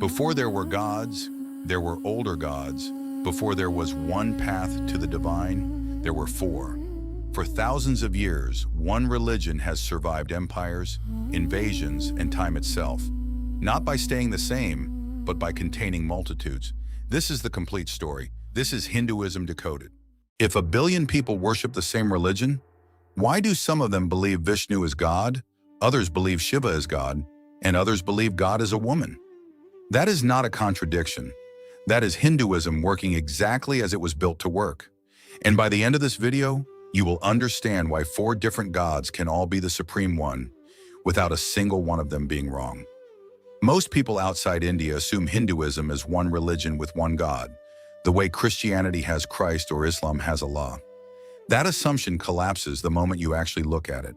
Before there were gods, there were older gods. Before there was one path to the divine, there were four. For thousands of years, one religion has survived empires, invasions, and time itself. Not by staying the same, but by containing multitudes. This is the complete story. This is Hinduism Decoded. If a billion people worship the same religion, why do some of them believe Vishnu is God, others believe Shiva is God, and others believe God is a woman? That is not a contradiction. That is Hinduism working exactly as it was built to work. And by the end of this video, you will understand why four different gods can all be the supreme one, without a single one of them being wrong. Most people outside India assume Hinduism is one religion with one God, the way Christianity has Christ or Islam has Allah. That assumption collapses the moment you actually look at it.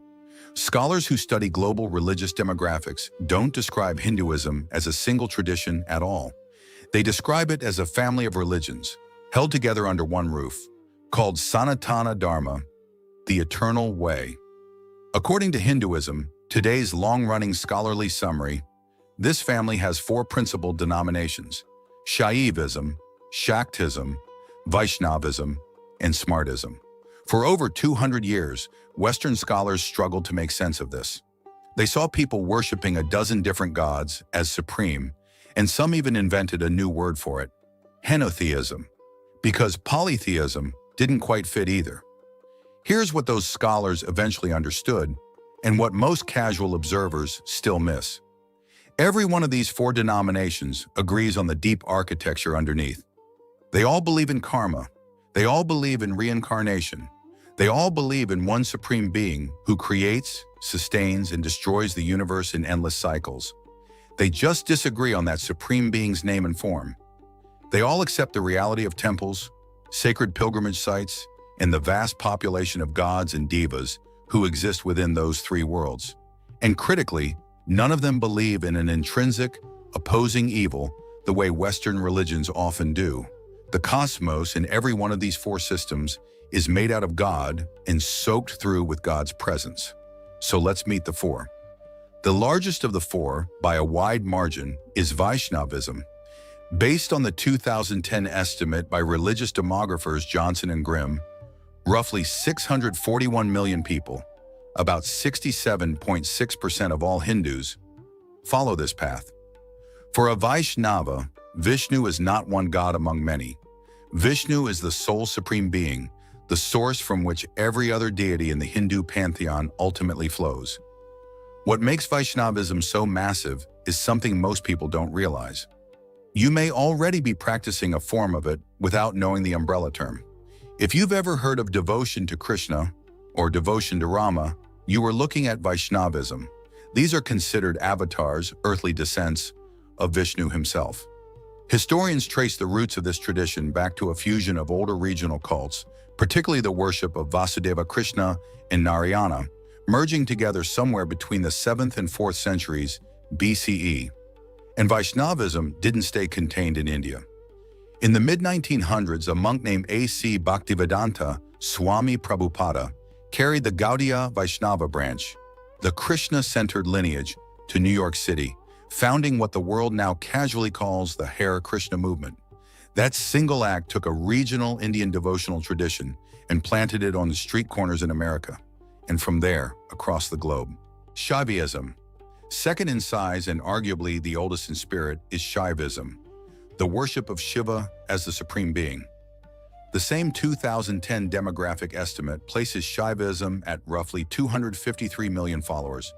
Scholars who study global religious demographics don't describe Hinduism as a single tradition at all. They describe it as a family of religions, held together under one roof, called Sanatana Dharma, the eternal way. According to Hinduism, today's long-running scholarly summary, this family has four principal denominations: Shaivism, Shaktism, Vaishnavism, and Smartism. For over 200 years, Western scholars struggled to make sense of this. They saw people worshiping a dozen different gods as supreme, and some even invented a new word for it, henotheism, because polytheism didn't quite fit either. Here's what those scholars eventually understood, and what most casual observers still miss. Every one of these four denominations agrees on the deep architecture underneath. They all believe in karma. They all believe in reincarnation. They all believe in one supreme being who creates, sustains, and destroys the universe in endless cycles. They just disagree on that supreme being's name and form. They all accept the reality of temples, sacred pilgrimage sites, and the vast population of gods and devas who exist within those three worlds. And critically, none of them believe in an intrinsic, opposing evil the way Western religions often do. The cosmos in every one of these four systems is made out of God and soaked through with God's presence. So let's meet the four. The largest of the four, by a wide margin, is Vaishnavism. Based on the 2010 estimate by religious demographers Johnson and Grimm, roughly 641 million people, about 67.6% of all Hindus, follow this path. For a Vaishnava, Vishnu is not one god among many. Vishnu is the sole supreme being, the source from which every other deity in the Hindu pantheon ultimately flows. What makes Vaishnavism so massive is something most people don't realize. You may already be practicing a form of it without knowing the umbrella term. If you've ever heard of devotion to Krishna or devotion to Rama, you are looking at Vaishnavism. These are considered avatars, earthly descents, of Vishnu himself. Historians trace the roots of this tradition back to a fusion of older regional cults, particularly the worship of Vasudeva Krishna and Narayana, merging together somewhere between the 7th and 4th centuries BCE. And Vaishnavism didn't stay contained in India. In the mid-1900s, a monk named A.C. Bhaktivedanta Swami Prabhupada carried the Gaudiya Vaishnava branch, the Krishna-centered lineage, to New York City, founding what the world now casually calls the Hare Krishna movement. That single act took a regional Indian devotional tradition and planted it on the street corners in America, and from there, across the globe. Shaivism. Second in size and arguably the oldest in spirit is Shaivism, the worship of Shiva as the supreme being. The same 2010 demographic estimate places Shaivism at roughly 253 million followers,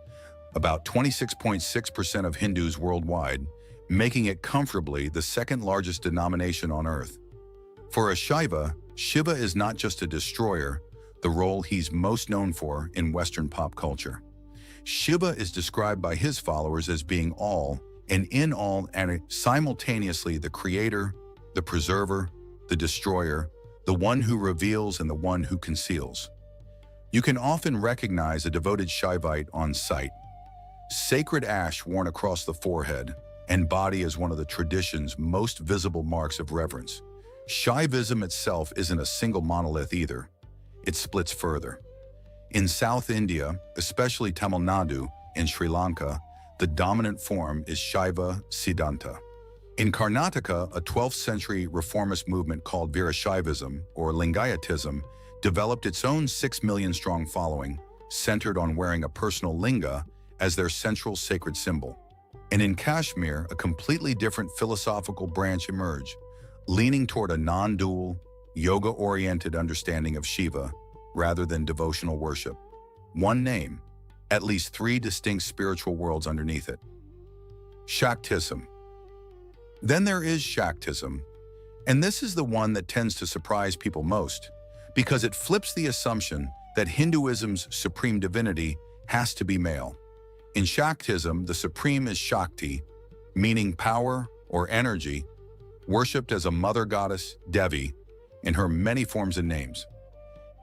about 26.6% of Hindus worldwide, making it comfortably the second largest denomination on earth. For a Shaiva, Shiva is not just a destroyer, the role he's most known for in Western pop culture. Shiva is described by his followers as being all and in all and simultaneously the creator, the preserver, the destroyer, the one who reveals and the one who conceals. You can often recognize a devoted Shaivite on sight. Sacred ash worn across the forehead and body is one of the tradition's most visible marks of reverence. Shaivism itself isn't a single monolith either. It splits further. In South India, especially Tamil Nadu and Sri Lanka, the dominant form is Shaiva Siddhanta. In Karnataka, a 12th century reformist movement called Virashaivism, or Lingayatism, developed its own 6 million strong following, centered on wearing a personal linga as their central sacred symbol. And in Kashmir, a completely different philosophical branch emerged, leaning toward a non-dual, yoga-oriented understanding of Shiva rather than devotional worship. One name, at least 3 distinct spiritual worlds underneath it. Shaktism. Then there is Shaktism, and this is the one that tends to surprise people most, because it flips the assumption that Hinduism's supreme divinity has to be male. In Shaktism, the supreme is Shakti, meaning power or energy, worshipped as a mother goddess, Devi, in her many forms and names.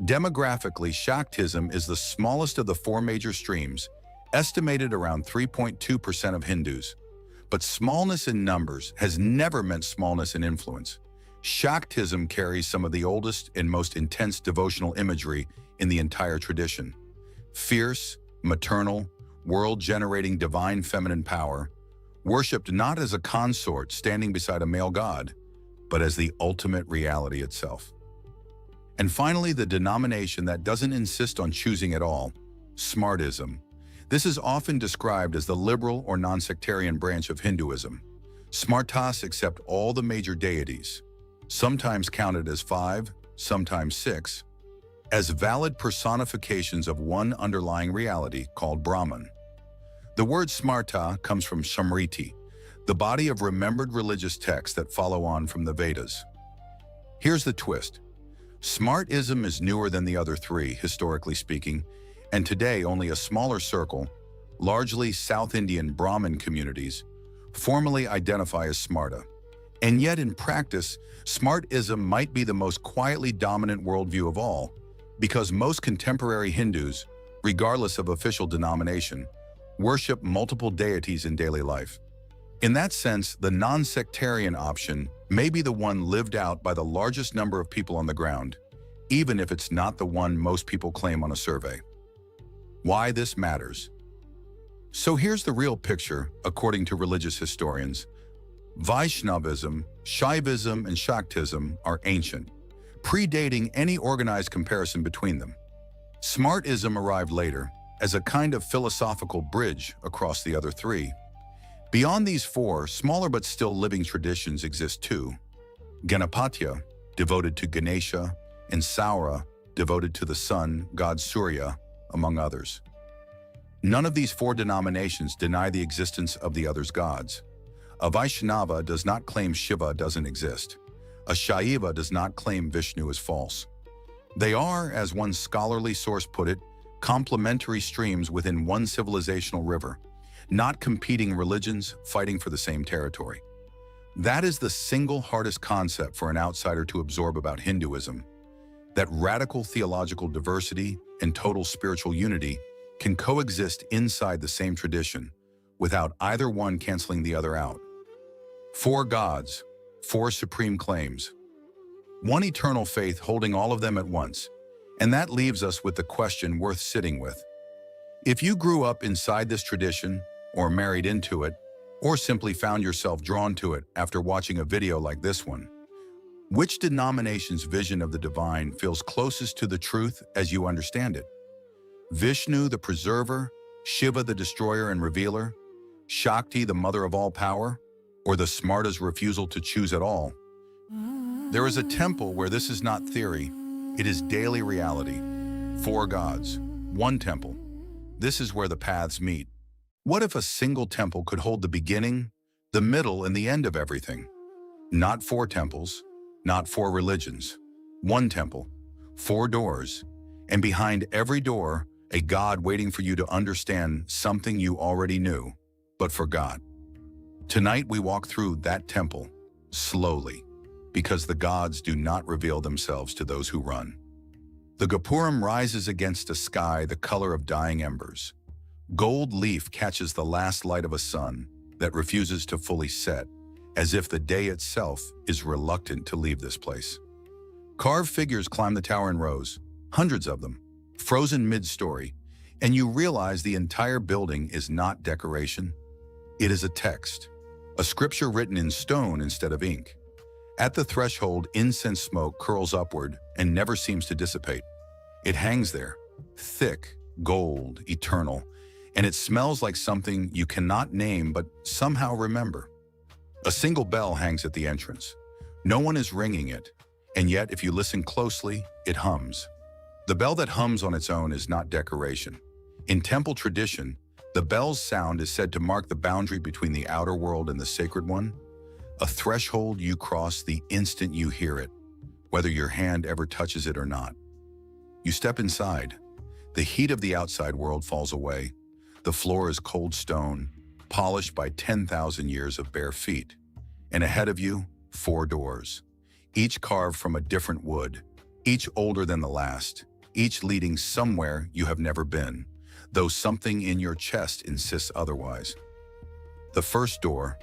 Demographically, Shaktism is the smallest of the 4 major streams, estimated around 3.2% of Hindus. But smallness in numbers has never meant smallness in influence. Shaktism carries some of the oldest and most intense devotional imagery in the entire tradition. Fierce, maternal, world-generating divine feminine power, worshipped not as a consort standing beside a male god, but as the ultimate reality itself. And finally, the denomination that doesn't insist on choosing at all, Smartism. This is often described as the liberal or non-sectarian branch of Hinduism. Smartas accept all the major deities, sometimes counted as 5, sometimes 6, as valid personifications of one underlying reality called Brahman. The word Smarta comes from Smriti, the body of remembered religious texts that follow on from the Vedas. Here's the twist. Smartism is newer than the other 3, historically speaking, and today only a smaller circle, largely South Indian Brahmin communities, formally identify as Smarta. And yet in practice, Smartism might be the most quietly dominant worldview of all, because most contemporary Hindus, regardless of official denomination, worship multiple deities in daily life. In that sense, the non-sectarian option may be the one lived out by the largest number of people on the ground, even if it's not the one most people claim on a survey. Why this matters. So here's the real picture, according to religious historians. Vaishnavism, Shaivism, and Shaktism are ancient, predating any organized comparison between them. Smartism arrived later, as a kind of philosophical bridge across the other 3. Beyond these 4, smaller but still living traditions exist too. Ganapatya, devoted to Ganesha, and Saura, devoted to the sun, god Surya, among others. None of these 4 denominations deny the existence of the other's gods. A Vaishnava does not claim Shiva doesn't exist. A Shaiva does not claim Vishnu is false. They are, as one scholarly source put it, complementary streams within one civilizational river, not competing religions fighting for the same territory. That is the single hardest concept for an outsider to absorb about Hinduism, that radical theological diversity and total spiritual unity can coexist inside the same tradition without either one canceling the other out. 4 gods, 4 supreme claims, one eternal faith holding all of them at once, and that leaves us with the question worth sitting with. If you grew up inside this tradition, or married into it, or simply found yourself drawn to it after watching a video like this one, which denomination's vision of the divine feels closest to the truth as you understand it? Vishnu, the preserver, Shiva, the destroyer and revealer, Shakti, the mother of all power, or the Smarta's refusal to choose at all? There is a temple where this is not theory, it is daily reality. 4 gods, 1 temple. This is where the paths meet. What if a single temple could hold the beginning, the middle, and the end of everything? Not 4 temples, not 4 religions. 1 temple, 4 doors, and behind every door, a God waiting for you to understand something you already knew, but forgot. Tonight we walk through that temple, slowly, because the gods do not reveal themselves to those who run. The Gopuram rises against a sky the color of dying embers. Gold leaf catches the last light of a sun that refuses to fully set, as if the day itself is reluctant to leave this place. Carved figures climb the tower in rows, hundreds of them, frozen mid-story, and you realize the entire building is not decoration. It is a text, a scripture written in stone instead of ink. At the threshold, incense smoke curls upward and never seems to dissipate. It hangs there, thick, gold, eternal, and it smells like something you cannot name but somehow remember. A single bell hangs at the entrance. No one is ringing it, and yet if you listen closely, it hums. The bell that hums on its own is not decoration. In temple tradition, the bell's sound is said to mark the boundary between the outer world and the sacred one, a threshold you cross the instant you hear it, whether your hand ever touches it or not. You step inside. The heat of the outside world falls away. The floor is cold stone, polished by 10,000 years of bare feet. And ahead of you, 4 doors, each carved from a different wood, each older than the last, each leading somewhere you have never been, though something in your chest insists otherwise. The first door,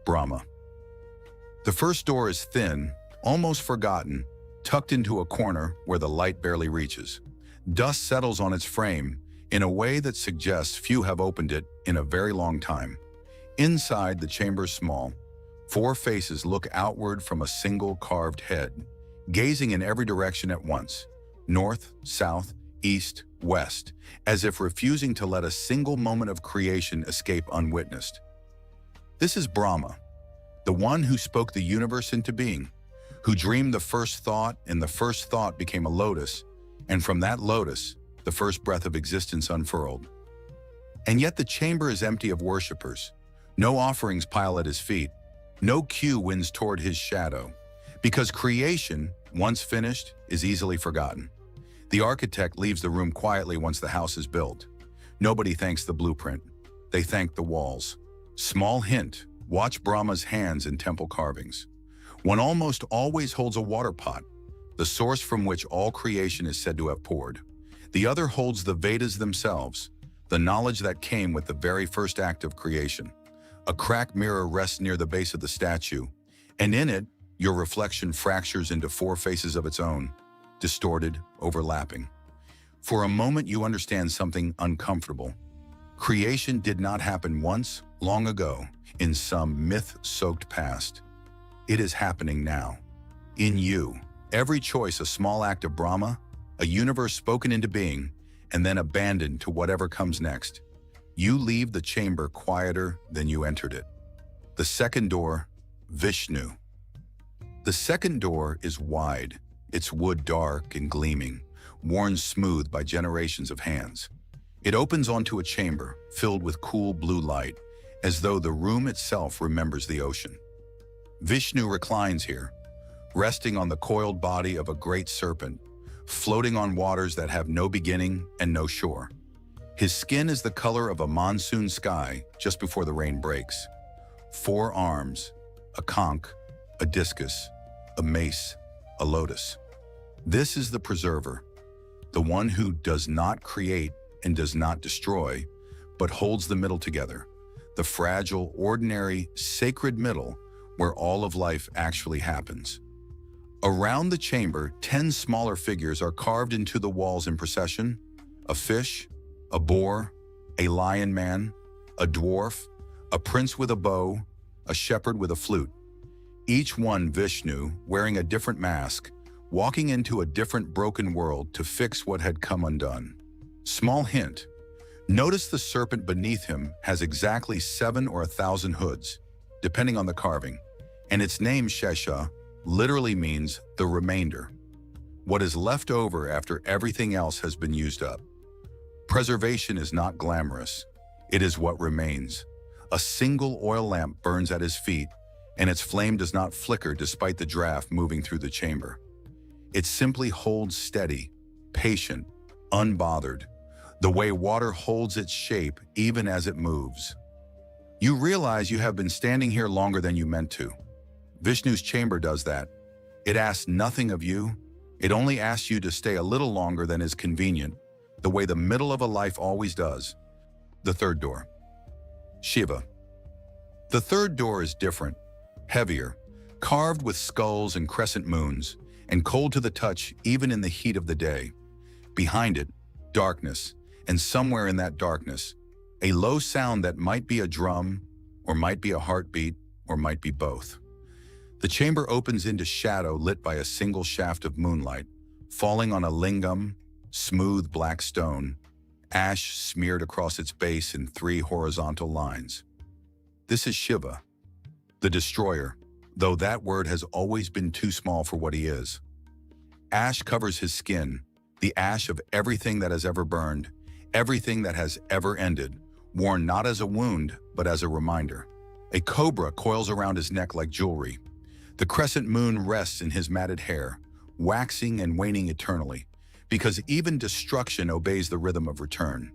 Brahma. The first door is thin, almost forgotten, tucked into a corner where the light barely reaches. Dust settles on its frame in a way that suggests few have opened it in a very long time. Inside, the chamber is small. 4 faces look outward from a single carved head, gazing in every direction at once, north, south, east, west, as if refusing to let a single moment of creation escape unwitnessed. This is Brahma, the one who spoke the universe into being, who dreamed the first thought, and the first thought became a lotus, and from that lotus, the first breath of existence unfurled. And yet the chamber is empty of worshippers. No offerings pile at his feet. No queue wins toward his shadow, because creation, once finished, is easily forgotten. The architect leaves the room quietly once the house is built. Nobody thanks the blueprint. They thank the walls. Small hint, watch Brahma's hands in temple carvings. One almost always holds a water pot, the source from which all creation is said to have poured. The other holds the Vedas themselves, the knowledge that came with the very first act of creation. A cracked mirror rests near the base of the statue, and in it, your reflection fractures into 4 faces of its own, distorted, overlapping. For a moment, you understand something uncomfortable. Creation did not happen once, long ago, in some myth-soaked past. It is happening now. In you, every choice a small act of Brahma, a universe spoken into being, and then abandoned to whatever comes next. You leave the chamber quieter than you entered it. The second door, Vishnu. The second door is wide, its wood dark and gleaming, worn smooth by generations of hands. It opens onto a chamber filled with cool blue light, as though the room itself remembers the ocean. Vishnu reclines here, resting on the coiled body of a great serpent, floating on waters that have no beginning and no shore. His skin is the color of a monsoon sky just before the rain breaks. 4 arms, a conch, a discus, a mace, a lotus. This is the preserver, the one who does not create and does not destroy, but holds the middle together, the fragile, ordinary, sacred middle where all of life actually happens. Around the chamber, 10 smaller figures are carved into the walls in procession: a fish, a boar, a lion man, a dwarf, a prince with a bow, a shepherd with a flute. Each one Vishnu, wearing a different mask, walking into a different broken world to fix what had come undone. Small hint, notice the serpent beneath him has exactly 7 or 1,000 hoods, depending on the carving, and its name Shesha literally means the remainder, what is left over after everything else has been used up. Preservation is not glamorous, it is what remains. A single oil lamp burns at his feet, and its flame does not flicker despite the draft moving through the chamber. It simply holds steady, patient, unbothered, the way water holds its shape even as it moves. You realize you have been standing here longer than you meant to. Vishnu's chamber does that. It asks nothing of you. It only asks you to stay a little longer than is convenient, the way the middle of a life always does. The third door. Shiva. The third door is different, heavier, carved with skulls and crescent moons, and cold to the touch even in the heat of the day. Behind it, darkness, and somewhere in that darkness, a low sound that might be a drum or might be a heartbeat, or might be both. The chamber opens into shadow lit by a single shaft of moonlight, falling on a lingam, smooth black stone, ash smeared across its base in 3 horizontal lines. This is Shiva, the destroyer, though that word has always been too small for what he is. Ash covers his skin, the ash of everything that has ever burned, everything that has ever ended, worn not as a wound, but as a reminder. A cobra coils around his neck like jewelry. The crescent moon rests in his matted hair, waxing and waning eternally, because even destruction obeys the rhythm of return.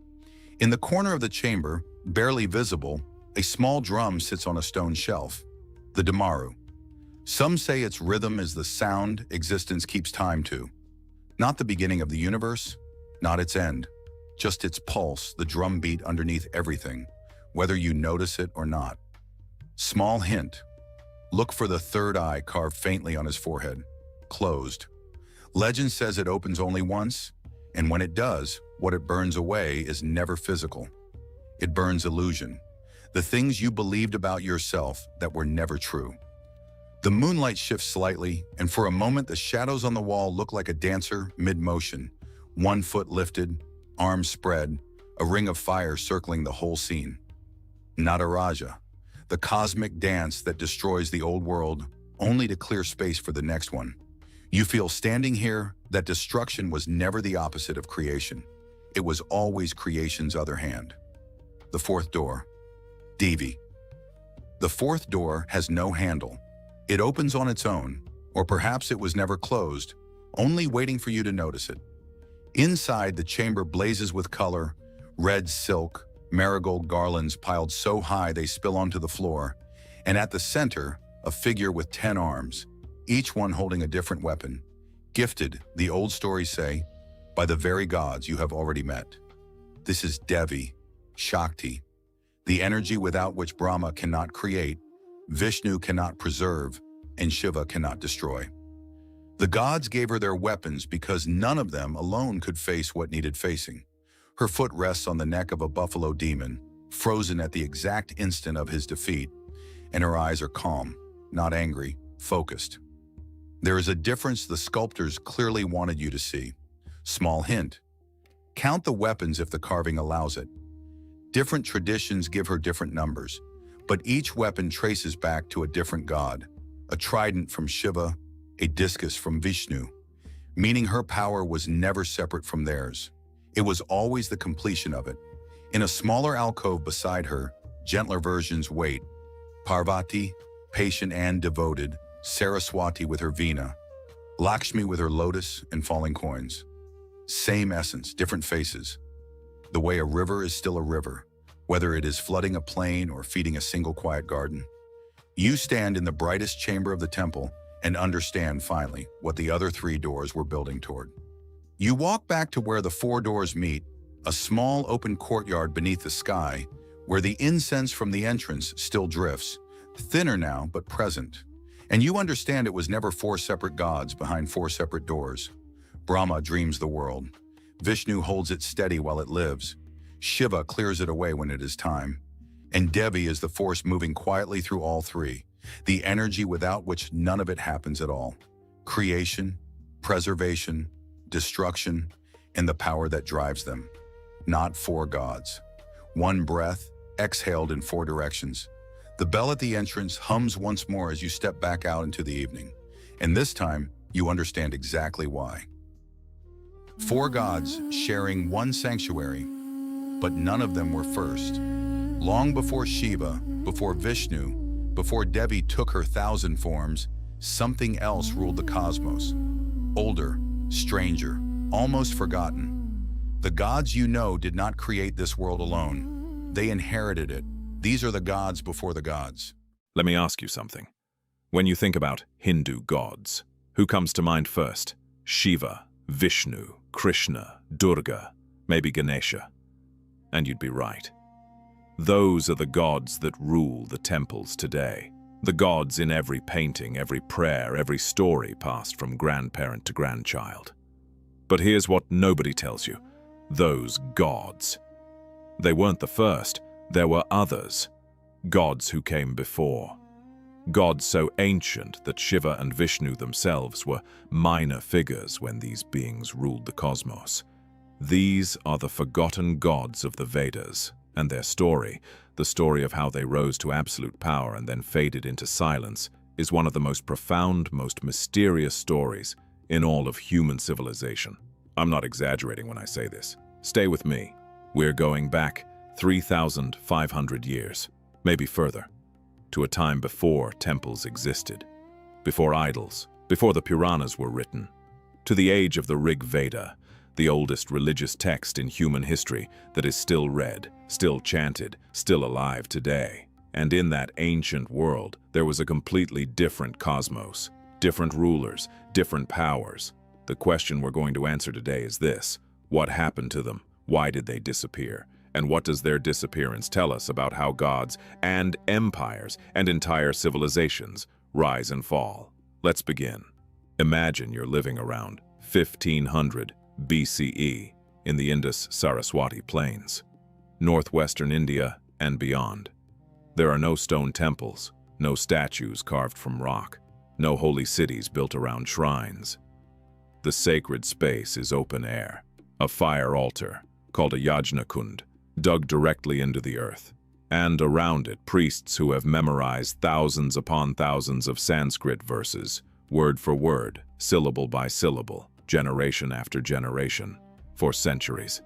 In the corner of the chamber, barely visible, a small drum sits on a stone shelf, the Damaru. Some say its rhythm is the sound existence keeps time to. Not the beginning of the universe, not its end, just its pulse, the drumbeat underneath everything, whether you notice it or not. Small hint. Look for the third eye carved faintly on his forehead, closed. Legend says it opens only once, and when it does, what it burns away is never physical. It burns illusion, the things you believed about yourself that were never true. The moonlight shifts slightly, and for a moment the shadows on the wall look like a dancer mid-motion, 1 foot lifted, arms spread, a ring of fire circling the whole scene. Nataraja, the cosmic dance that destroys the old world only to clear space for the next one. You feel standing here that destruction was never the opposite of creation. It was always creation's other hand. The 4th door. Devi. The 4th door has no handle. It opens on its own, or perhaps it was never closed, only waiting for you to notice it. Inside, the chamber blazes with color, red silk, marigold garlands piled so high they spill onto the floor, and at the center, a figure with 10 arms, each one holding a different weapon, gifted, the old stories say, by the very gods you have already met. This is Devi, Shakti, the energy without which Brahma cannot create, Vishnu cannot preserve, and Shiva cannot destroy. The gods gave her their weapons because none of them alone could face what needed facing. Her foot rests on the neck of a buffalo demon, frozen at the exact instant of his defeat, and her eyes are calm, not angry, focused. There is a difference the sculptors clearly wanted you to see. Small hint. Count the weapons if the carving allows it. Different traditions give her different numbers, but each weapon traces back to a different god, a trident from Shiva, a discus from Vishnu, meaning her power was never separate from theirs. It was always the completion of it. In a smaller alcove beside her, gentler versions wait. Parvati, patient and devoted, Saraswati with her Veena, Lakshmi with her lotus and falling coins. Same essence, different faces. The way a river is still a river, whether it is flooding a plain or feeding a single quiet garden. You stand in the brightest chamber of the temple and understand finally what the other 3 doors were building toward. You walk back to where the 4 doors meet, a small open courtyard beneath the sky, where the incense from the entrance still drifts, thinner now but present. And you understand it was never 4 separate gods behind 4 separate doors. Brahma dreams the world. Vishnu holds it steady while it lives. Shiva clears it away when it is time. And Devi is the force moving quietly through all 3, the energy without which none of it happens at all. Creation, preservation, destruction, and the power that drives them. Not 4 gods. 1 breath, exhaled in 4 directions. The bell at the entrance hums once more as you step back out into the evening. And this time, you understand exactly why. 4 gods sharing 1 sanctuary, but none of them were first. Long before Shiva, before Vishnu, before Devi took her 1,000 forms, something else ruled the cosmos. Older, stranger, almost forgotten. The gods you know did not create this world alone. They inherited it. These are the gods before the gods. Let me ask you something. When you think about Hindu gods, who comes to mind first? Shiva, Vishnu, Krishna, Durga, maybe Ganesha. And you'd be right. Those are the gods that rule the temples today. The gods in every painting, every prayer, every story passed from grandparent to grandchild. But here's what nobody tells you. Those gods. They weren't the first. There were others. Gods who came before. gods so ancient that Shiva and Vishnu themselves were minor figures when these beings ruled the cosmos. These are the forgotten gods of the Vedas, and their story, the story of how they rose to absolute power and then faded into silence, is one of the most profound, most mysterious stories in all of human civilization. I'm not exaggerating when I say this. Stay with me. We're going back 3,500 years, maybe further, to a time before temples existed, before idols, before the Puranas were written, to the age of the Rig Veda, the oldest religious text in human history that is still read, still chanted, still alive today. And in that ancient world, there was a completely different cosmos, different rulers, different powers. The question we're going to answer today is this: what happened to them? Why did they disappear? And what does their disappearance tell us about how gods and empires and entire civilizations rise and fall? Let's begin. Imagine you're living around 1500 BCE in the Indus-Saraswati Plains, northwestern India and beyond. There are no stone temples, no statues carved from rock, no holy cities built around shrines. The sacred space is open air, a fire altar called a yajna-kund, dug directly into the earth, and around it priests who have memorized thousands upon thousands of Sanskrit verses, word for word, syllable by syllable, generation after generation, for centuries.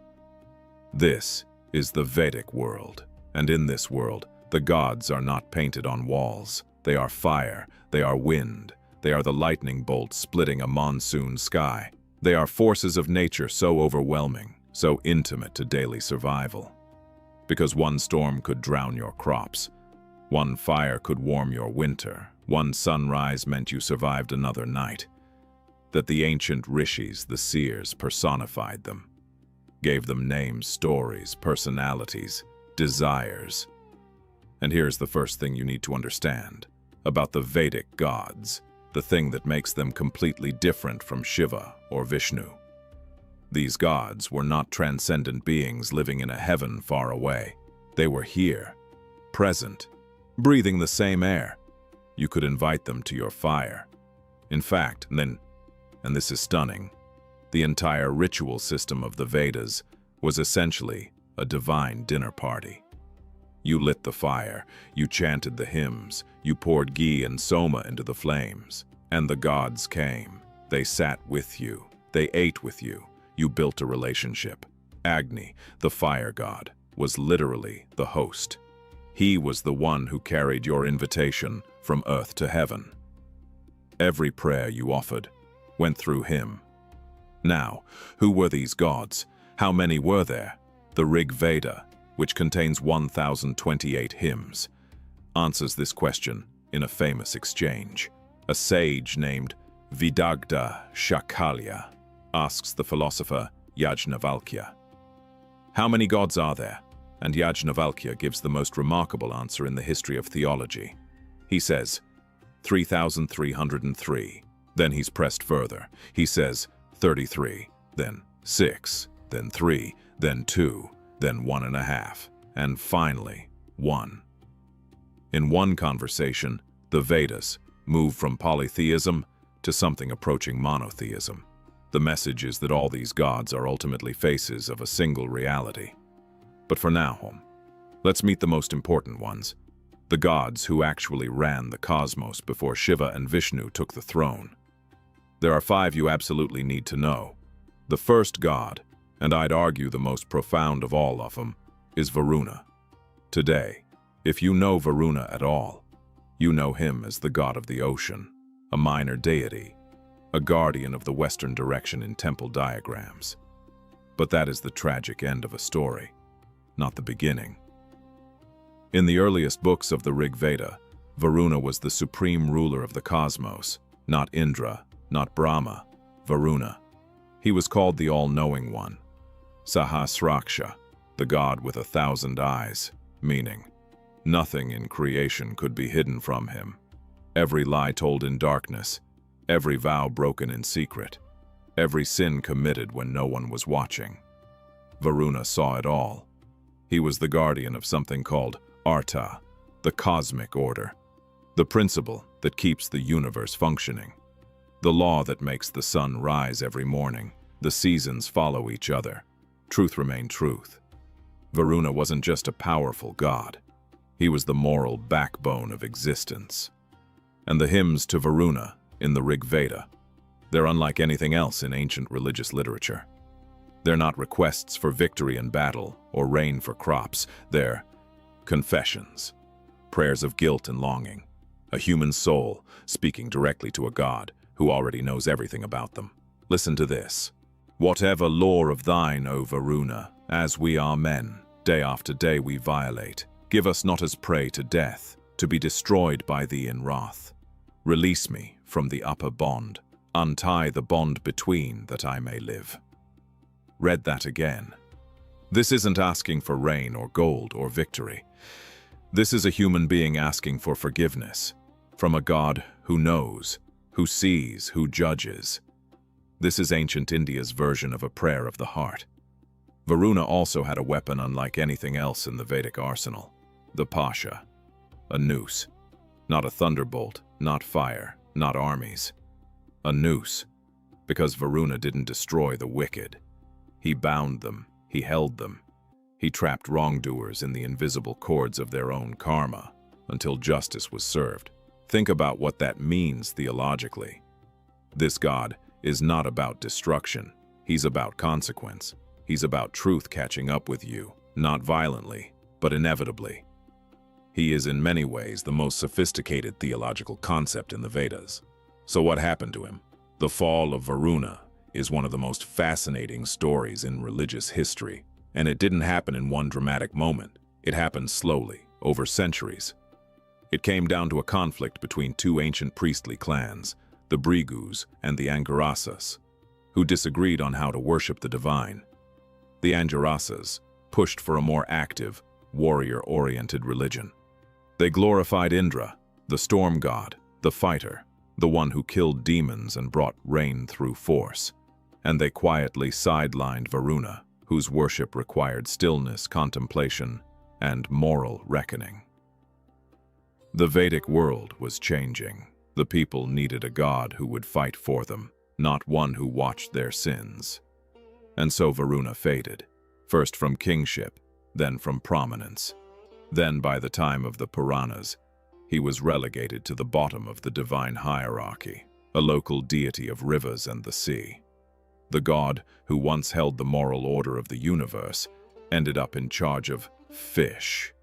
This is the Vedic world, and in this world, the gods are not painted on walls. They are fire, they are wind, they are the lightning bolt splitting a monsoon sky. They are forces of nature so overwhelming, so intimate to daily survival. Because one storm could drown your crops, one fire could warm your winter, one sunrise meant you survived another night. That the ancient rishis, the seers, personified them, gave them names, stories, personalities, desires. And here's the first thing you need to understand about the Vedic gods, the thing that makes them completely different from Shiva or Vishnu. These gods were not transcendent beings living in a heaven far away. They were here, present, breathing the same air. You could invite them to your fire. In fact, and this is stunning, the entire ritual system of the Vedas was essentially a divine dinner party. You lit the fire, you chanted the hymns, you poured ghee and soma into the flames, and the gods came. They sat with you, they ate with you, you built a relationship. Agni, the fire god, was literally the host. He was the one who carried your invitation from earth to heaven. Every prayer you offered went through him. Now, who were these gods? How many were there? The Rig Veda, which contains 1,028 hymns, answers this question in a famous exchange. A sage named Vidagdha Shakalya asks the philosopher Yajnavalkya, "How many gods are there?" And Yajnavalkya gives the most remarkable answer in the history of theology. He says, 3,303. Then he's pressed further. He says 33, then 6, then 3, then 2, then 1.5, and finally 1. In one conversation, the Vedas move from polytheism to something approaching monotheism. The message is that all these gods are ultimately faces of a single reality. But for now, let's meet the most important ones, the gods who actually ran the cosmos before Shiva and Vishnu took the throne. There are 5 you absolutely need to know. The first god, and I'd argue the most profound of all of them, is Varuna. Today, if you know Varuna at all, you know him as the god of the ocean, a minor deity, a guardian of the western direction in temple diagrams. But that is the tragic end of a story, not the beginning. In the earliest books of the Rig Veda, Varuna was the supreme ruler of the cosmos, not Indra, not Brahma, Varuna. He was called the all-knowing one, Sahasraksha, the god with 1,000 eyes, meaning nothing in creation could be hidden from him. Every lie told in darkness, every vow broken in secret, every sin committed when no one was watching. Varuna saw it all. He was the guardian of something called Arta, the cosmic order. the principle that keeps the universe functioning, the law that makes the sun rise every morning, the seasons follow each other. Truth remained truth. Varuna wasn't just a powerful god. He was the moral backbone of existence. And the hymns to Varuna in the Rig Veda, they're unlike anything else in ancient religious literature. They're not requests for victory in battle or rain for crops. They're confessions, prayers of guilt and longing, a human soul speaking directly to a god who already knows everything about them. Listen to this. Whatever law of thine, O Varuna, as we are men, day after day we violate. Give us not as prey to death, to be destroyed by thee in wrath. Release me from the upper bond, untie the bond between that I may live. Read that again. This isn't asking for rain or gold or victory. This is a human being asking for forgiveness from a God who knows, who sees, who judges. This is ancient India's version of a prayer of the heart. Varuna also had a weapon unlike anything else in the Vedic arsenal, the pasha, a noose. Not a thunderbolt, not fire, not armies. A noose, because Varuna didn't destroy the wicked. He bound them, he held them. He trapped wrongdoers in the invisible cords of their own karma until justice was served. Think about what that means theologically. This God is not about destruction. He's about consequence. He's about truth catching up with you, not violently, but inevitably. He is in many ways the most sophisticated theological concept in the Vedas. So what happened to him? The fall of Varuna is one of the most fascinating stories in religious history. And it didn't happen in one dramatic moment. It happened slowly, over centuries. It came down to a conflict between two ancient priestly clans, the Brigus and the Angarasas, who disagreed on how to worship the divine. The Angarasas pushed for a more active, warrior-oriented religion. They glorified Indra, the storm god, the fighter, the one who killed demons and brought rain through force. And they quietly sidelined Varuna, whose worship required stillness, contemplation, and moral reckoning. The Vedic world was changing. The people needed a god who would fight for them, not one who watched their sins. And so Varuna faded, first from kingship, then from prominence. Then, by the time of the Puranas, he was relegated to the bottom of the divine hierarchy, a local deity of rivers and the sea. The god who once held the moral order of the universe ended up in charge of fish.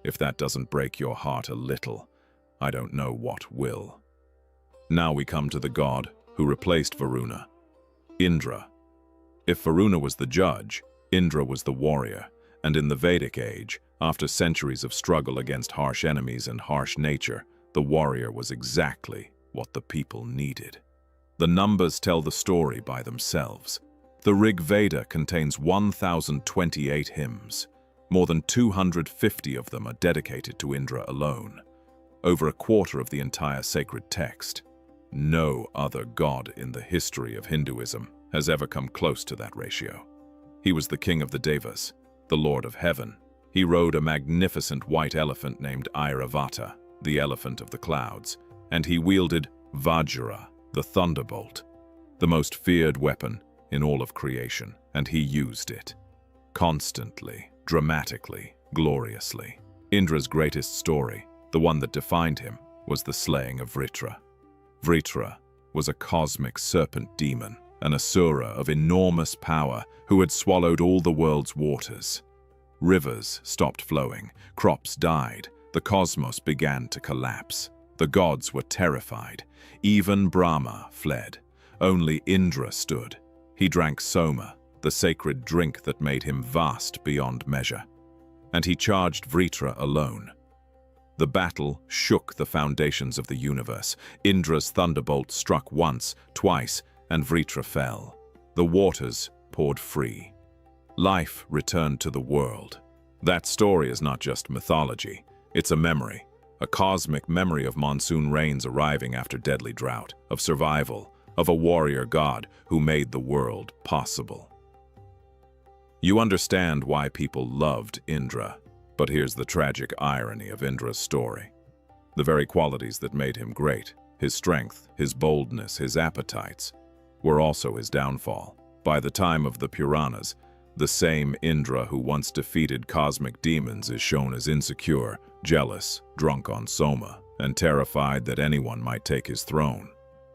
If that doesn't break your heart a little, I don't know what will. Now we come to the god who replaced Varuna, Indra. If Varuna was the judge, Indra was the warrior, and in the Vedic age, after centuries of struggle against harsh enemies and harsh nature, the warrior was exactly what the people needed. The numbers tell the story by themselves. The Rig Veda contains 1,028 hymns. More than 250 of them are dedicated to Indra alone. Over a quarter of the entire sacred text. No other god in the history of Hinduism has ever come close to that ratio. He was the king of the Devas, the lord of heaven. He rode a magnificent white elephant named Airavata, the elephant of the clouds, and he wielded Vajra, the thunderbolt, the most feared weapon in all of creation, and he used it. Constantly, dramatically, gloriously. Indra's greatest story, the one that defined him, was the slaying of Vritra. Vritra was a cosmic serpent demon, an asura of enormous power who had swallowed all the world's waters. Rivers stopped flowing, crops died, the cosmos began to collapse. The gods were terrified. Even Brahma fled. Only Indra stood. He drank Soma, the sacred drink that made him vast beyond measure. And he charged Vritra alone. The battle shook the foundations of the universe. Indra's thunderbolt struck once, twice, and Vritra fell. The waters poured free. Life returned to the world. That story is not just mythology. It's a memory. A cosmic memory of monsoon rains arriving after deadly drought, of survival, of a warrior god who made the world possible. You understand why people loved Indra, but here's the tragic irony of Indra's story. The very qualities that made him great, his strength, his boldness, his appetites, were also his downfall. By the time of the Puranas, the same Indra who once defeated cosmic demons is shown as insecure, jealous, drunk on soma, and terrified that anyone might take his throne.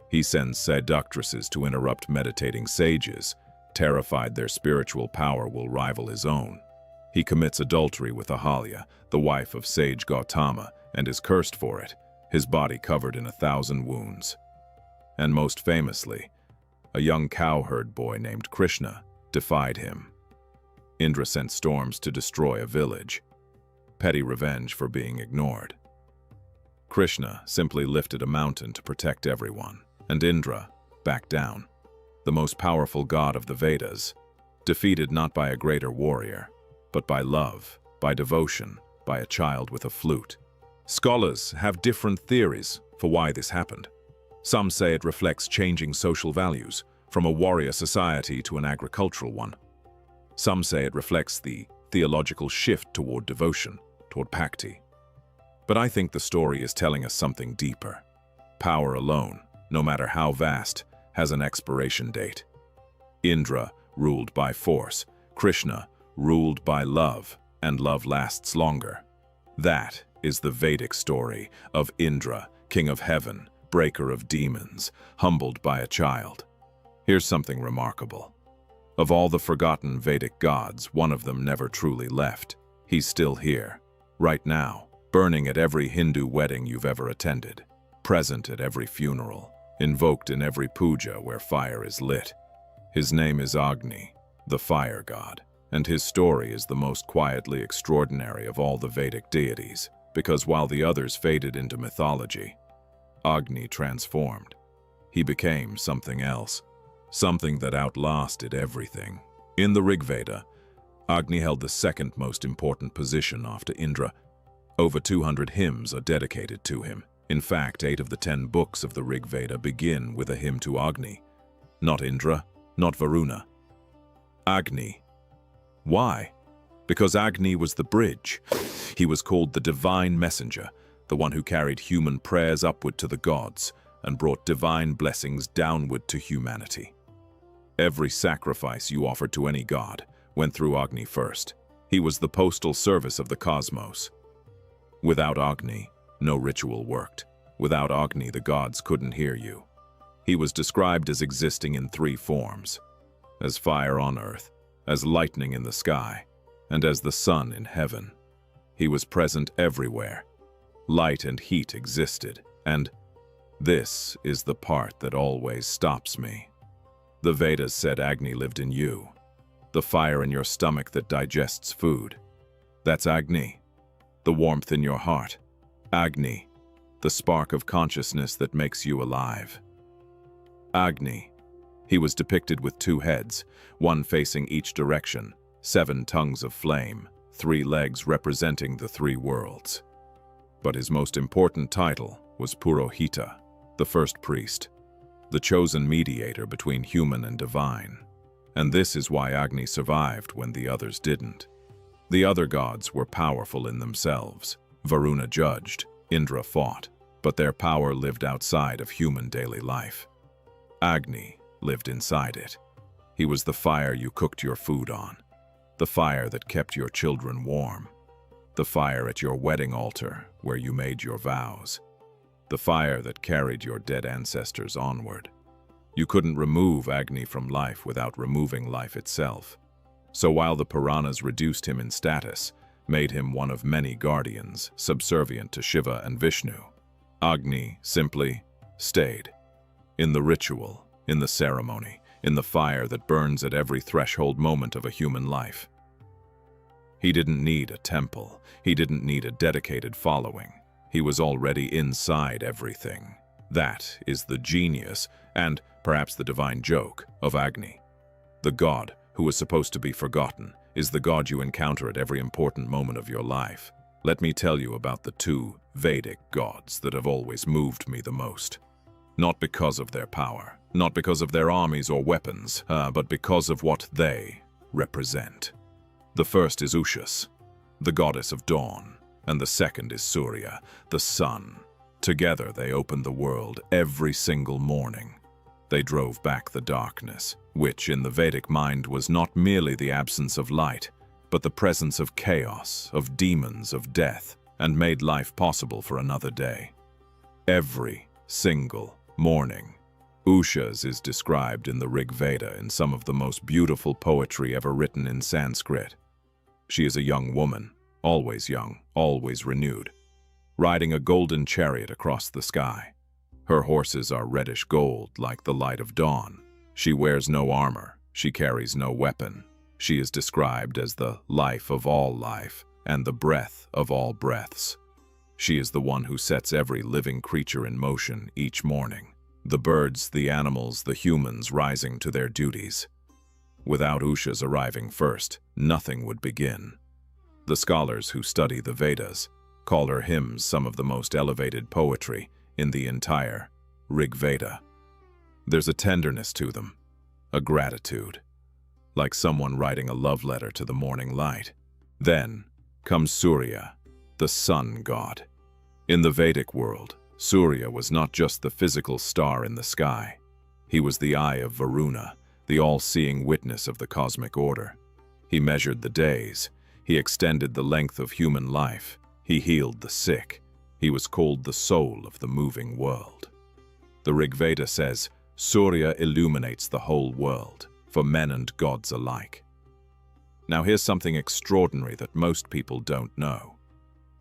He sends seductresses to interrupt meditating sages, terrified their spiritual power will rival his own. He commits adultery with Ahalya, the wife of sage Gautama, and is cursed for it, his body covered in 1,000 wounds. And most famously, a young cowherd boy named Krishna defied him. Indra sent storms to destroy a village, petty revenge for being ignored. Krishna simply lifted a mountain to protect everyone, and Indra backed down. The most powerful god of the Vedas, defeated not by a greater warrior, but by love, by devotion, by a child with a flute. Scholars have different theories for why this happened. Some say it reflects changing social values, from a warrior society to an agricultural one. Some say it reflects the theological shift toward devotion, toward bhakti. But I think the story is telling us something deeper. Power alone, no matter how vast, has an expiration date. Indra ruled by force, Krishna ruled by love, and love lasts longer. That is the Vedic story of Indra, king of heaven, breaker of demons, humbled by a child. Here's something remarkable. Of all the forgotten Vedic gods, one of them never truly left. He's still here, right now, burning at every Hindu wedding you've ever attended, present at every funeral, invoked in every puja where fire is lit. His name is Agni, the fire god, and his story is the most quietly extraordinary of all the Vedic deities, because while the others faded into mythology, Agni transformed. He became something else, something that outlasted everything. In the Rig Veda, Agni held the second most important position after Indra. Over 200 hymns are dedicated to him. In fact, 8 of the 10 books of the Rig Veda begin with a hymn to Agni. Not Indra, not Varuna. Agni. Why? Because Agni was the bridge. He was called the divine messenger, the one who carried human prayers upward to the gods and brought divine blessings downward to humanity. Every sacrifice you offered to any god went through Agni first. He was the postal service of the cosmos. Without Agni, no ritual worked. Without Agni, the gods couldn't hear you. He was described as existing in 3 forms: as fire on earth, as lightning in the sky, and as the sun in heaven. He was present everywhere. Light and heat existed, and this is the part that always stops me. The Vedas said Agni lived in you, the fire in your stomach that digests food. That's Agni, the warmth in your heart. Agni, the spark of consciousness that makes you alive. Agni. He was depicted with 2 heads, one facing each direction, 7 tongues of flame, 3 legs representing the 3 worlds. But his most important title was Purohita, the first priest, the chosen mediator between human and divine. And this is why Agni survived when the others didn't. The other gods were powerful in themselves. Varuna judged, Indra fought, but their power lived outside of human daily life. Agni lived inside it. He was the fire you cooked your food on, the fire that kept your children warm, the fire at your wedding altar where you made your vows, the fire that carried your dead ancestors onward. You couldn't remove Agni from life without removing life itself. So while the Puranas reduced him in status, made him one of many guardians, subservient to Shiva and Vishnu, Agni simply stayed. In the ritual, in the ceremony, in the fire that burns at every threshold moment of a human life. He didn't need a temple. He didn't need a dedicated following. He was already inside everything. That is the genius, and perhaps the divine joke, of Agni. The god who was supposed to be forgotten is the god you encounter at every important moment of your life. Let me tell you about the 2 Vedic gods that have always moved me the most. Not because of their power, not because of their armies or weapons, but because of what they represent. The first is Ushas, the goddess of dawn, and the second is Surya, the sun, Together they opened the world every single morning. They drove back the darkness, which in the Vedic mind was not merely the absence of light, but the presence of chaos, of demons, of death, and made life possible for another day. Every single morning. Ushas is described in the Rig Veda in some of the most beautiful poetry ever written in Sanskrit. She is a young woman, always young, always renewed, riding a golden chariot across the sky. Her horses are reddish gold like the light of dawn. She wears no armor, she carries no weapon. She is described as the life of all life and the breath of all breaths. She is the one who sets every living creature in motion each morning. The birds, the animals, the humans rising to their duties. Without Ushas arriving first, nothing would begin. The scholars who study the Vedas call her hymns some of the most elevated poetry in the entire Rig Veda. There's a tenderness to them, a gratitude, like someone writing a love letter to the morning light. Then comes Surya, the sun god. In the Vedic world, Surya was not just the physical star in the sky. He was the eye of Varuna, the all-seeing witness of the cosmic order. He measured the days. He extended the length of human life. He healed the sick. He was called the soul of the moving world. The Rig Veda says, Surya illuminates the whole world, for men and gods alike. Now here's something extraordinary that most people don't know.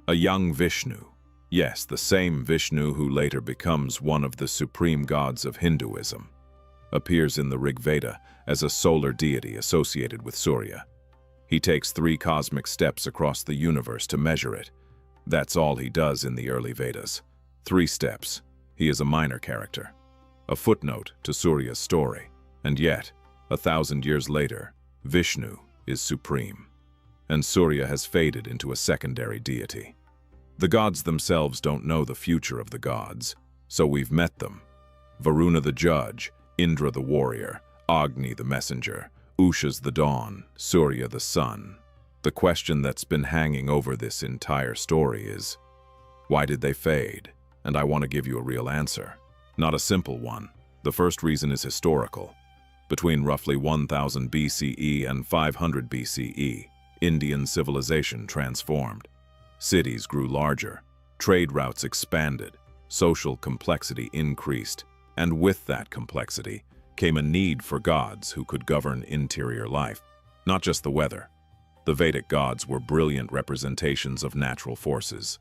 A young Vishnu, yes, the same Vishnu who later becomes one of the supreme gods of Hinduism, appears in the Rig Veda as a solar deity associated with Surya. He takes 3 cosmic steps across the universe to measure it. That's all he does in the early Vedas. 3 steps. He is a minor character, a footnote to Surya's story. And yet, 1,000 years later, Vishnu is supreme, and Surya has faded into a secondary deity. The gods themselves don't know the future of the gods, so we've met them. Varuna the judge, Indra the warrior, Agni the messenger, Ushas the dawn, Surya the sun. The question that's been hanging over this entire story is, why did they fade? And I want to give you a real answer. Not a simple one. The first reason is historical. Between roughly 1000 BCE and 500 BCE, Indian civilization transformed. Cities grew larger, trade routes expanded, social complexity increased, and with that complexity came a need for gods who could govern interior life, not just the weather. The Vedic gods were brilliant representations of natural forces.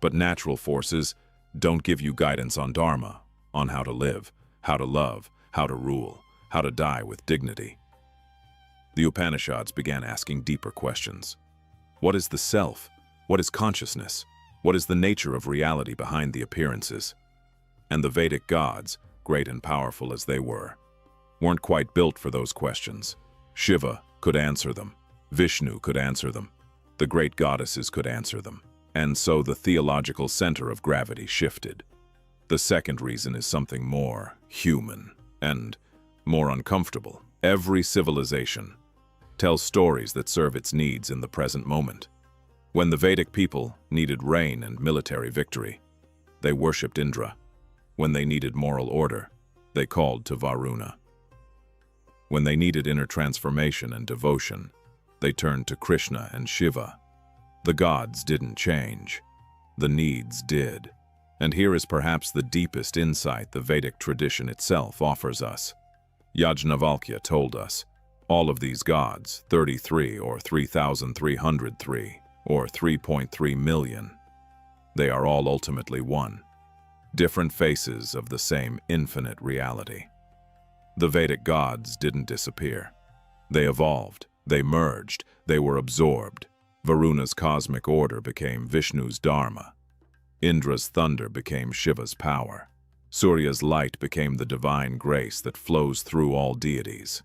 But natural forces don't give you guidance on Dharma, on how to live, how to love, how to rule, how to die with dignity. The Upanishads began asking deeper questions. What is the self? What is consciousness? What is the nature of reality behind the appearances? And the Vedic gods, great and powerful as they were, weren't quite built for those questions. Shiva could answer them. Vishnu could answer them. The great goddesses could answer them. And so the theological center of gravity shifted. The second reason is something more human and more uncomfortable. Every civilization tells stories that serve its needs in the present moment. When the Vedic people needed rain and military victory, they worshipped Indra. When they needed moral order, they called to Varuna. When they needed inner transformation and devotion, they turned to Krishna and Shiva. The gods didn't change. The needs did. And here is perhaps the deepest insight the Vedic tradition itself offers us. Yajnavalkya told us, all of these gods, 33 or 3,303 or 3.3 million, they are all ultimately one, different faces of the same infinite reality. The Vedic gods didn't disappear. They evolved, they merged, they were absorbed. Varuna's cosmic order became Vishnu's Dharma. Indra's thunder became Shiva's power. Surya's light became the divine grace that flows through all deities.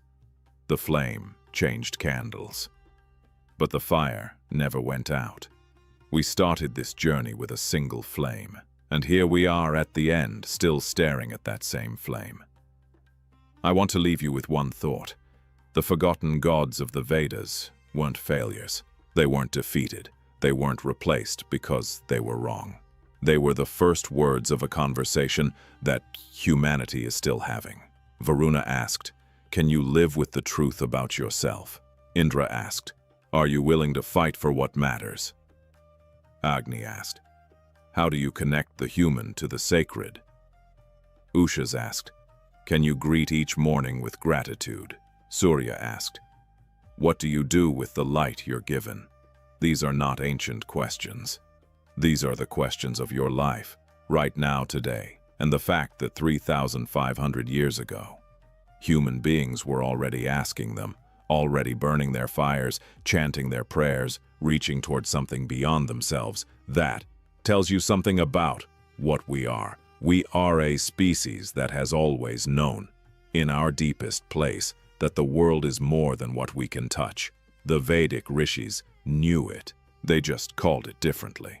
The flame changed candles. But the fire never went out. We started this journey with a single flame, and here we are at the end, still staring at that same flame. I want to leave you with one thought. The forgotten gods of the Vedas weren't failures. They weren't defeated. They weren't replaced because they were wrong. They were the first words of a conversation that humanity is still having. Varuna asked, "Can you live with the truth about yourself?" Indra asked, "Are you willing to fight for what matters?" Agni asked, "How do you connect the human to the sacred?" Ushas asked, "Can you greet each morning with gratitude?" Surya asked, "What do you do with the light you're given?" These are not ancient questions. These are the questions of your life, right now, today, and the fact that 3,500 years ago, human beings were already asking them, already burning their fires, chanting their prayers, reaching towards something beyond themselves. That tells you something about what we are. We are a species that has always known, in our deepest place, that the world is more than what we can touch. The Vedic rishis knew it. They just called it differently.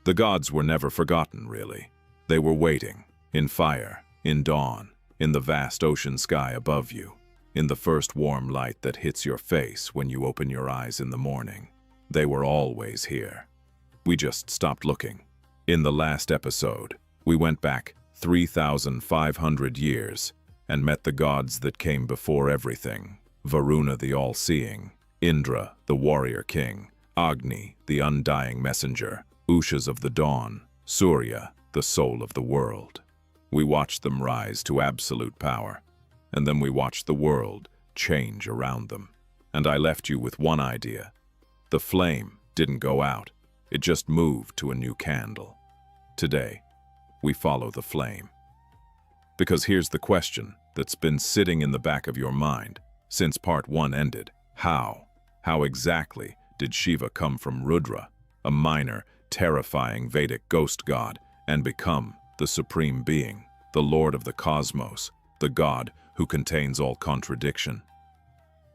The gods were never forgotten, really. They were waiting, in fire, in dawn, in the vast ocean sky above you, in the first warm light that hits your face when you open your eyes in the morning. They were always here. We just stopped looking. In the last episode, we went back 3,500 years and met the gods that came before everything. Varuna the all-seeing, Indra the warrior king, Agni the undying messenger, Ushas of the dawn, Surya the soul of the world. We watched them rise to absolute power, and then we watched the world change around them. And I left you with one idea. The flame didn't go out. It just moved to a new candle. Today, we follow the flame. Because here's the question that's been sitting in the back of your mind since part 1 ended. How? How exactly did Shiva come from Rudra, a minor, terrifying Vedic ghost god, and become the supreme being, the lord of the cosmos, the god who contains all contradiction?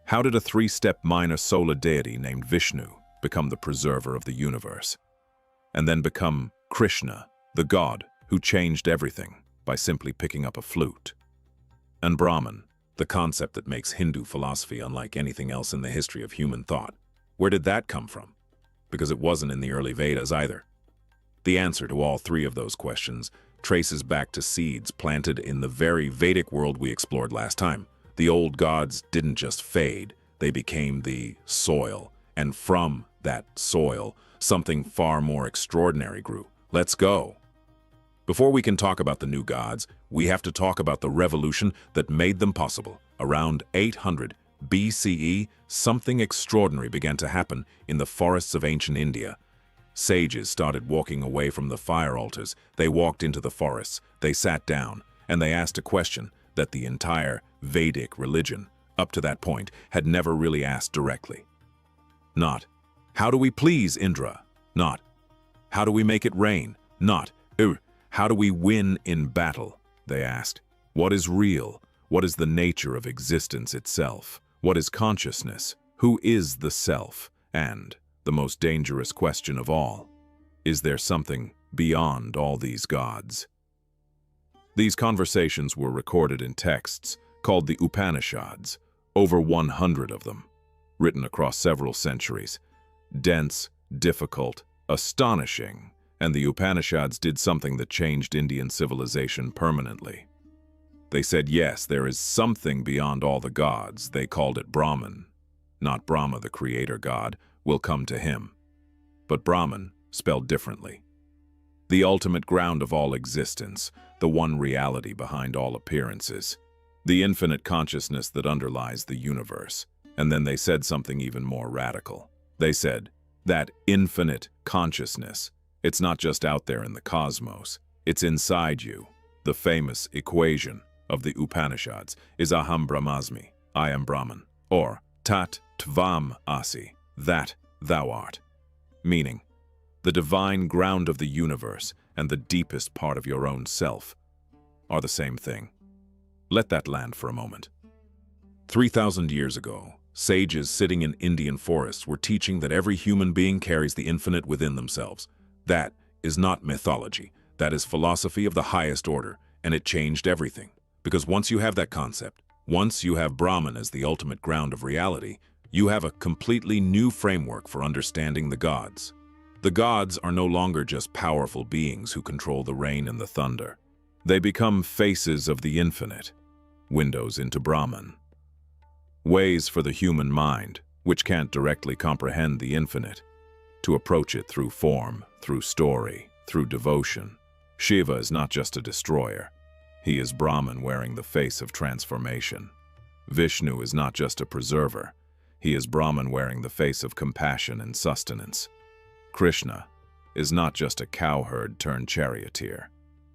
How did a 3-step minor solar deity named Vishnu become the preserver of the universe, and then become Krishna, the god who changed everything by simply picking up a flute? And Brahman, the concept that makes Hindu philosophy unlike anything else in the history of human thought. Where did that come from? Because it wasn't in the early Vedas either. The answer to all 3 of those questions traces back to seeds planted in the very Vedic world we explored last time. The old gods didn't just fade, they became the soil, and from that soil, something far more extraordinary grew. Let's go. Before we can talk about the new gods, we have to talk about the revolution that made them possible. Around 800 BCE, something extraordinary began to happen in the forests of ancient India. Sages started walking away from the fire altars. They walked into the forests, they sat down, and they asked a question that the entire Vedic religion, up to that point, had never really asked directly. Not, how do we please Indra? Not, how do we make it rain? Not, how do we win in battle? They asked. What is real? What is the nature of existence itself? What is consciousness? Who is the self? And, the most dangerous question of all, is there something beyond all these gods? These conversations were recorded in texts called the Upanishads, over 100 of them, written across several centuries. Dense, difficult, astonishing, and the Upanishads did something that changed Indian civilization permanently. They said, yes, there is something beyond all the gods. They called it Brahman. Not Brahma, the creator god, will come to him, but Brahman, spelled differently. The ultimate ground of all existence, the one reality behind all appearances, the infinite consciousness that underlies the universe. And then they said something even more radical. They said, that infinite consciousness, it's not just out there in the cosmos, it's inside you. The famous equation of the Upanishads is Aham Brahmasmi, I am Brahman, or Tat Tvam Asi, that thou art. Meaning, the divine ground of the universe and the deepest part of your own self are the same thing. Let that land for a moment. 3,000 years ago, sages sitting in Indian forests were teaching that every human being carries the infinite within themselves. That is not mythology. That is philosophy of the highest order, and it changed everything. Because once you have that concept, once you have Brahman as the ultimate ground of reality, you have a completely new framework for understanding the gods. The gods are no longer just powerful beings who control the rain and the thunder. They become faces of the infinite, windows into Brahman. Ways for the human mind, which can't directly comprehend the infinite, to approach it through form, through story, through devotion. Shiva is not just a destroyer. He is Brahman wearing the face of transformation. Vishnu is not just a preserver. He is Brahman wearing the face of compassion and sustenance. Krishna is not just a cowherd turned charioteer.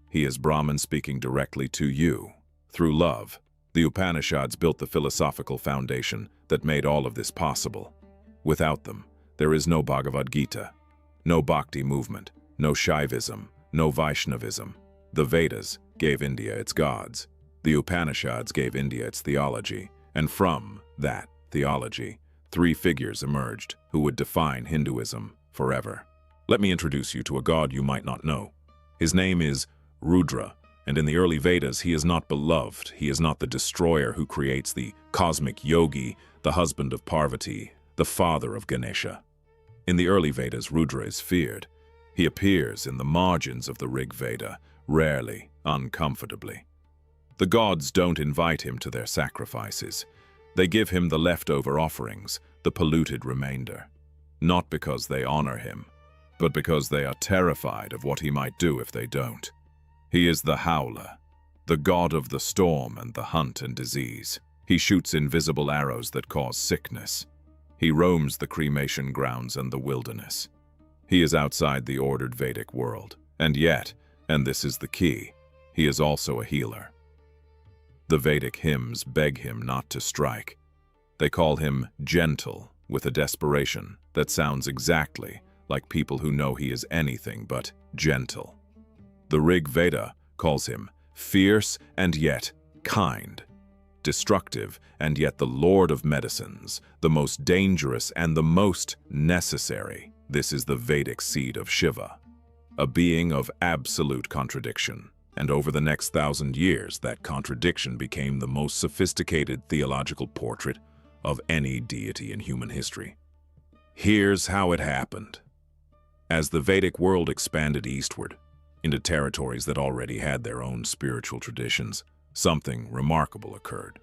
He is Brahman speaking directly to you, through love. The Upanishads built the philosophical foundation that made all of this possible. Without them, there is no Bhagavad Gita, no Bhakti movement, no Shaivism, no Vaishnavism. The Vedas gave India its gods. The Upanishads gave India its theology. And from that theology, three figures emerged who would define Hinduism forever. Let me introduce you to a god you might not know. His name is Rudra, and in the early Vedas he is not beloved. He is not the destroyer who creates the cosmic yogi, the husband of Parvati, the father of Ganesha. In the early Vedas, Rudra is feared. He appears in the margins of the Rig Veda, rarely, uncomfortably. The gods don't invite him to their sacrifices. They give him the leftover offerings, the polluted remainder. Not because they honor him, but because they are terrified of what he might do if they don't. He is the howler, the god of the storm and the hunt and disease. He shoots invisible arrows that cause sickness. He roams the cremation grounds and the wilderness. He is outside the ordered Vedic world, and yet, and this is the key, he is also a healer. The Vedic hymns beg him not to strike. They call him gentle, with a desperation that sounds exactly like people who know he is anything but gentle. The Rig Veda calls him fierce and yet kind, destructive and yet the lord of medicines, the most dangerous and the most necessary. This is the Vedic seed of Shiva, a being of absolute contradiction. And over the next 1,000 years, that contradiction became the most sophisticated theological portrait of any deity in human history. Here's how it happened. As the Vedic world expanded eastward, into territories that already had their own spiritual traditions, something remarkable occurred.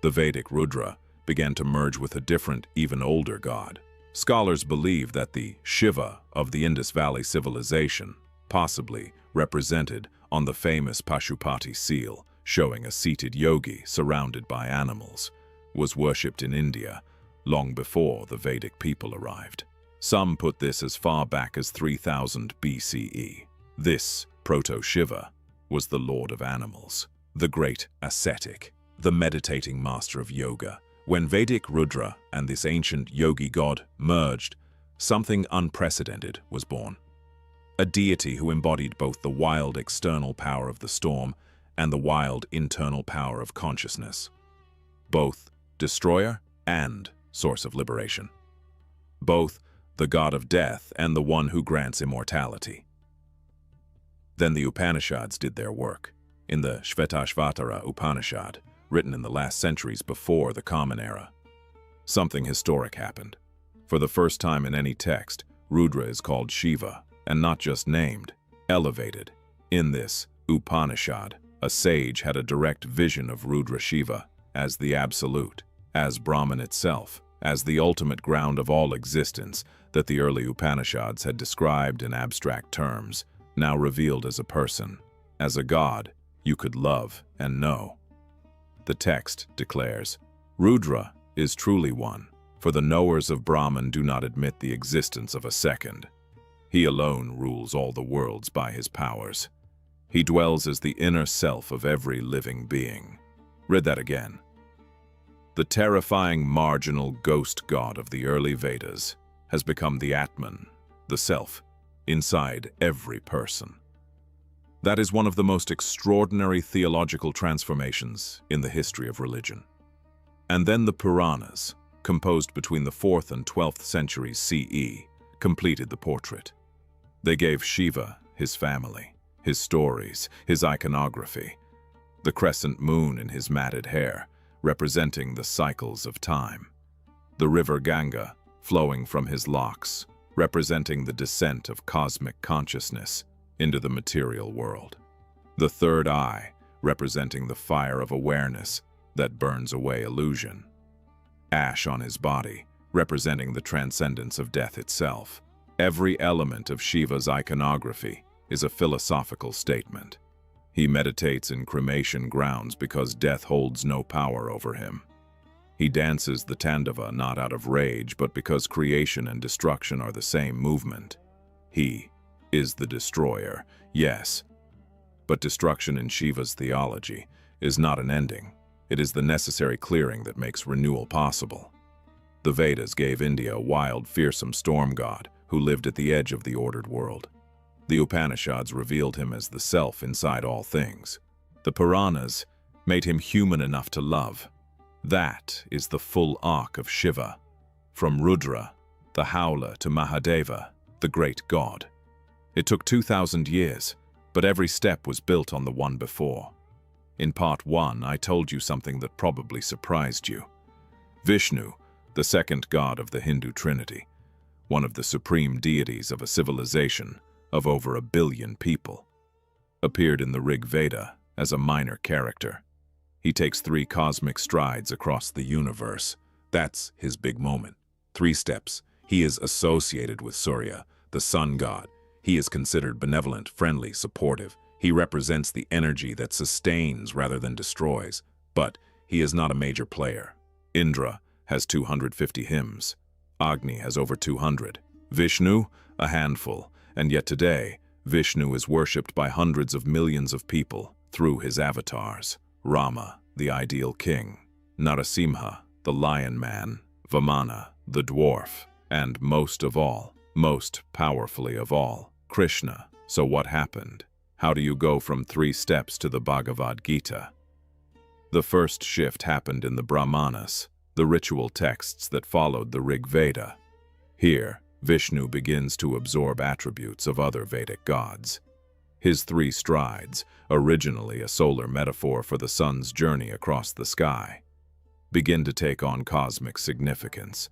The Vedic Rudra began to merge with a different, even older god. Scholars believe that the Shiva of the Indus Valley civilization, possibly represented on the famous Pashupati seal, showing a seated yogi surrounded by animals, was worshipped in India long before the Vedic people arrived. Some put this as far back as 3000 BCE. This proto-Shiva was the lord of animals, the great ascetic, the meditating master of yoga. When Vedic Rudra and this ancient yogi god merged, something unprecedented was born. A deity who embodied both the wild external power of the storm and the wild internal power of consciousness. Both destroyer and source of liberation. Both the god of death and the one who grants immortality. Then the Upanishads did their work. In the Shvetashvatara Upanishad, written in the last centuries before the Common Era, something historic happened. For the first time in any text, Rudra is called Shiva, and not just named, elevated. In this Upanishad, a sage had a direct vision of Rudra Shiva as the absolute, as Brahman itself, as the ultimate ground of all existence that the early Upanishads had described in abstract terms, now revealed as a person, as a god you could love and know. The text declares, Rudra is truly one, for the knowers of Brahman do not admit the existence of a second. He alone rules all the worlds by his powers. He dwells as the inner self of every living being. Read that again. The terrifying marginal ghost god of the early Vedas has become the Atman, the self, inside every person. That is one of the most extraordinary theological transformations in the history of religion. And then the Puranas, composed between the 4th and 12th centuries CE, completed the portrait. They gave Shiva his family, his stories, his iconography, the crescent moon in his matted hair, representing the cycles of time, the river Ganga flowing from his locks, representing the descent of cosmic consciousness into the material world. The third eye, representing the fire of awareness that burns away illusion. Ash on his body, representing the transcendence of death itself. Every element of Shiva's iconography is a philosophical statement. He meditates in cremation grounds because death holds no power over him. He dances the Tandava not out of rage, but because creation and destruction are the same movement. He is the destroyer, yes, but destruction in Shiva's theology is not an ending. It is the necessary clearing that makes renewal possible. The Vedas gave India a wild, fearsome storm god who lived at the edge of the ordered world. The Upanishads revealed him as the self inside all things. The Puranas made him human enough to love. That is the full arc of Shiva, from Rudra, the howler, to Mahadeva, the great god. It took 2,000 years, but every step was built on the one before. In part 1, I told you something that probably surprised you. Vishnu, the second god of the Hindu Trinity, one of the supreme deities of a civilization of over 1 billion people, appeared in the Rig Veda as a minor character. He takes 3 cosmic strides across the universe. That's his big moment. 3 steps. He is associated with Surya, the sun god. He is considered benevolent, friendly, supportive. He represents the energy that sustains rather than destroys. But he is not a major player. Indra has 250 hymns. Agni has over 200. Vishnu, a handful. And yet today, Vishnu is worshipped by hundreds of millions of people through his avatars. Rama, the ideal king. Narasimha, the lion man. Vamana, the dwarf. And most of all, most powerfully of all, Krishna. So what happened? How do you go from 3 steps to the Bhagavad Gita? The first shift happened in the Brahmanas, the ritual texts that followed the Rig Veda. Here, Vishnu begins to absorb attributes of other Vedic gods. His 3 strides, originally a solar metaphor for the sun's journey across the sky, begin to take on cosmic significance.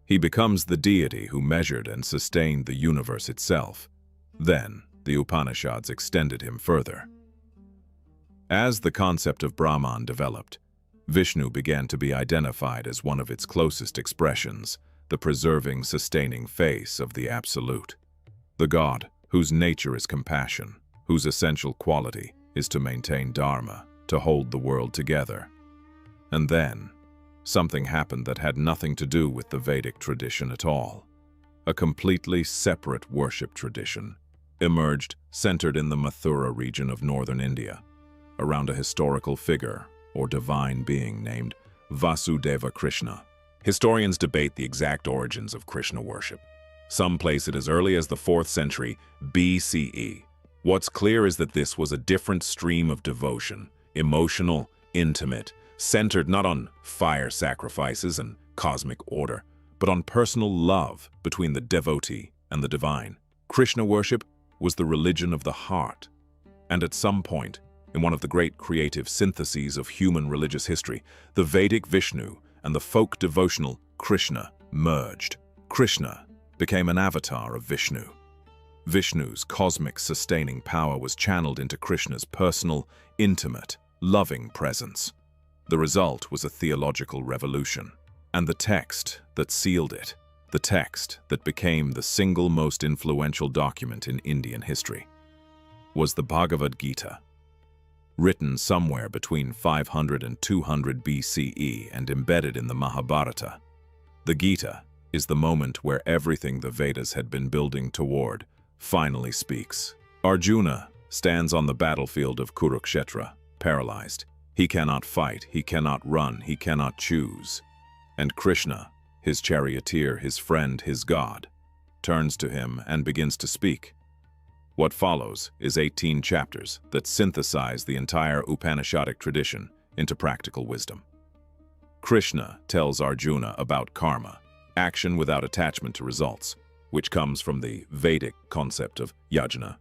He becomes the deity who measured and sustained the universe itself. Then, the Upanishads extended him further. As the concept of Brahman developed, Vishnu began to be identified as one of its closest expressions, the preserving, sustaining face of the Absolute. The god whose nature is compassion, whose essential quality is to maintain Dharma, to hold the world together. And then, something happened that had nothing to do with the Vedic tradition at all. A completely separate worship tradition emerged, centered in the Mathura region of northern India, around a historical figure or divine being named Vasudeva Krishna. Historians debate the exact origins of Krishna worship. Some place it as early as the 4th century BCE. What's clear is that this was a different stream of devotion, emotional, intimate, centered not on fire sacrifices and cosmic order, but on personal love between the devotee and the divine. Krishna worship was the religion of the heart. And at some point, in one of the great creative syntheses of human religious history, the Vedic Vishnu and the folk devotional Krishna merged. Krishna became an avatar of Vishnu. Vishnu's cosmic sustaining power was channeled into Krishna's personal, intimate, loving presence. The result was a theological revolution, and the text that sealed it, the text that became the single most influential document in Indian history, was the Bhagavad Gita. Written somewhere between 500 and 200 BCE and embedded in the Mahabharata, the Gita is the moment where everything the Vedas had been building toward finally speaks. Arjuna stands on the battlefield of Kurukshetra, paralyzed. He cannot fight, he cannot run, he cannot choose. And Krishna, his charioteer, his friend, his god, turns to him and begins to speak. What follows is 18 chapters that synthesize the entire Upanishadic tradition into practical wisdom. Krishna tells Arjuna about karma, action without attachment to results, which comes from the Vedic concept of yajna,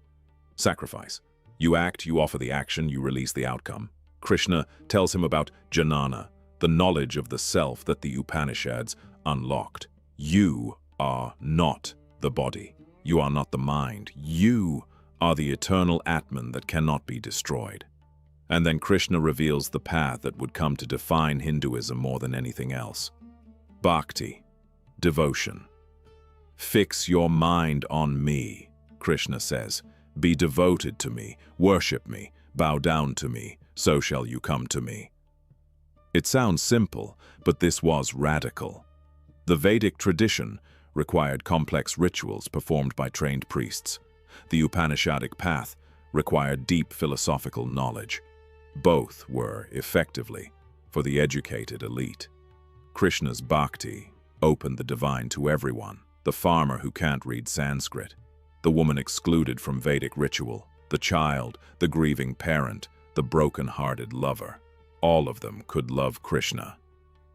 sacrifice. You act, you offer the action, you release the outcome. Krishna tells him about jnana, the knowledge of the self that the Upanishads unlocked. You are not the body. You are not the mind. You are the eternal Atman that cannot be destroyed. And then Krishna reveals the path that would come to define Hinduism more than anything else. Bhakti, devotion. Fix your mind on me, Krishna says. Be devoted to me, worship me, bow down to me, so shall you come to me. It sounds simple, but this was radical. The Vedic tradition required complex rituals performed by trained priests. The Upanishadic path required deep philosophical knowledge. Both were, effectively, for the educated elite. Krishna's bhakti opened the divine to everyone, the farmer who can't read Sanskrit, the woman excluded from Vedic ritual, the child, the grieving parent, the broken-hearted lover. All of them could love Krishna,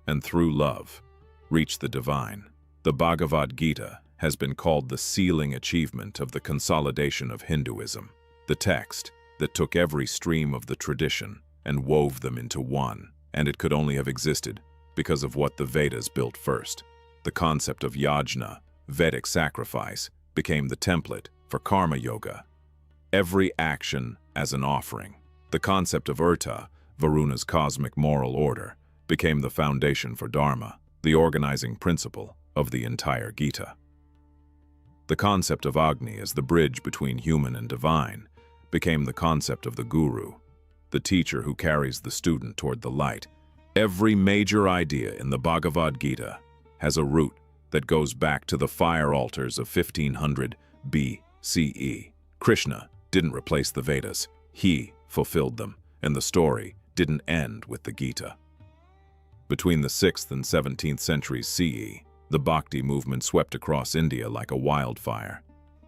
and through love, reach the divine. The Bhagavad Gita has been called the sealing achievement of the consolidation of Hinduism, the text that took every stream of the tradition and wove them into one, and it could only have existed because of what the Vedas built first. The concept of yajna, Vedic sacrifice, became the template for karma yoga. Every action as an offering. The concept of urta, Varuna's cosmic moral order, became the foundation for dharma, the organizing principle of the entire Gita. The concept of Agni as the bridge between human and divine became the concept of the guru, the teacher who carries the student toward the light. Every major idea in the Bhagavad Gita has a root that goes back to the fire altars of 1500 BCE. Krishna didn't replace the Vedas, he fulfilled them, and the story didn't end with the Gita. Between the 6th and 17th centuries CE, the Bhakti movement swept across India like a wildfire.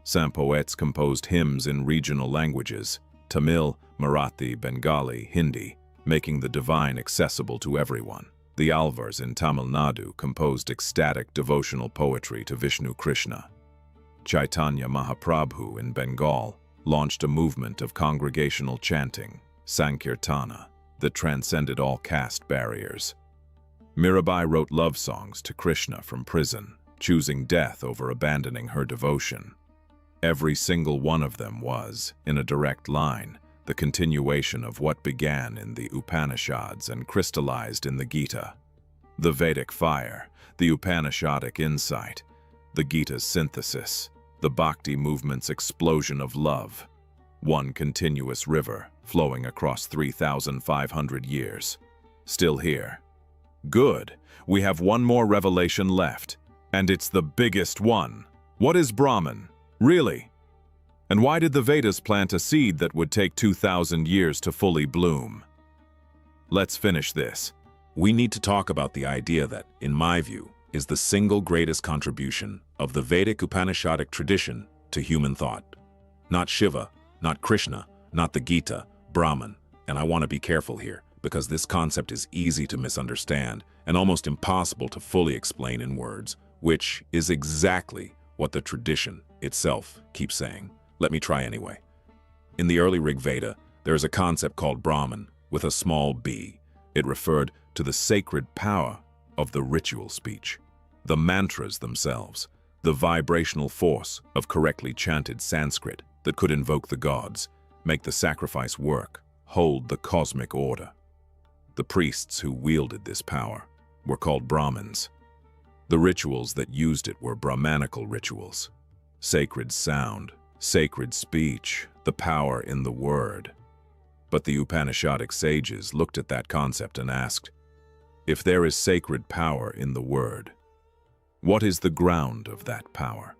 Some poets composed hymns in regional languages, Tamil, Marathi, Bengali, Hindi, making the divine accessible to everyone. The Alvars in Tamil Nadu composed ecstatic devotional poetry to Vishnu Krishna. Chaitanya Mahaprabhu in Bengal launched a movement of congregational chanting, Sankirtana, that transcended all caste barriers. Mirabai wrote love songs to Krishna from prison, choosing death over abandoning her devotion. Every single one of them was, in a direct line, the continuation of what began in the Upanishads and crystallized in the Gita. The Vedic fire, the Upanishadic insight, the Gita's synthesis, the Bhakti movement's explosion of love. One continuous river flowing across 3,500 years. Still here. Good. We have one more revelation left, and it's the biggest one. What is Brahman? Really? And why did the Vedas plant a seed that would take 2,000 years to fully bloom? Let's finish this. We need to talk about the idea that, in my view, is the single greatest contribution of the Vedic Upanishadic tradition to human thought. Not Shiva, not Krishna, not the Gita, Brahman. And I want to be careful here, because this concept is easy to misunderstand and almost impossible to fully explain in words, which is exactly what the tradition itself keeps saying. Let me try anyway. In the early Rig Veda, there is a concept called Brahman with a small b. It referred to the sacred power of the ritual speech, the mantras themselves, the vibrational force of correctly chanted Sanskrit that could invoke the gods, make the sacrifice work, hold the cosmic order. The priests who wielded this power were called Brahmins. The rituals that used it were Brahmanical rituals. Sacred sound, sacred speech, the power in the word. But the Upanishadic sages looked at that concept and asked, if there is sacred power in the word, what is the ground of that power?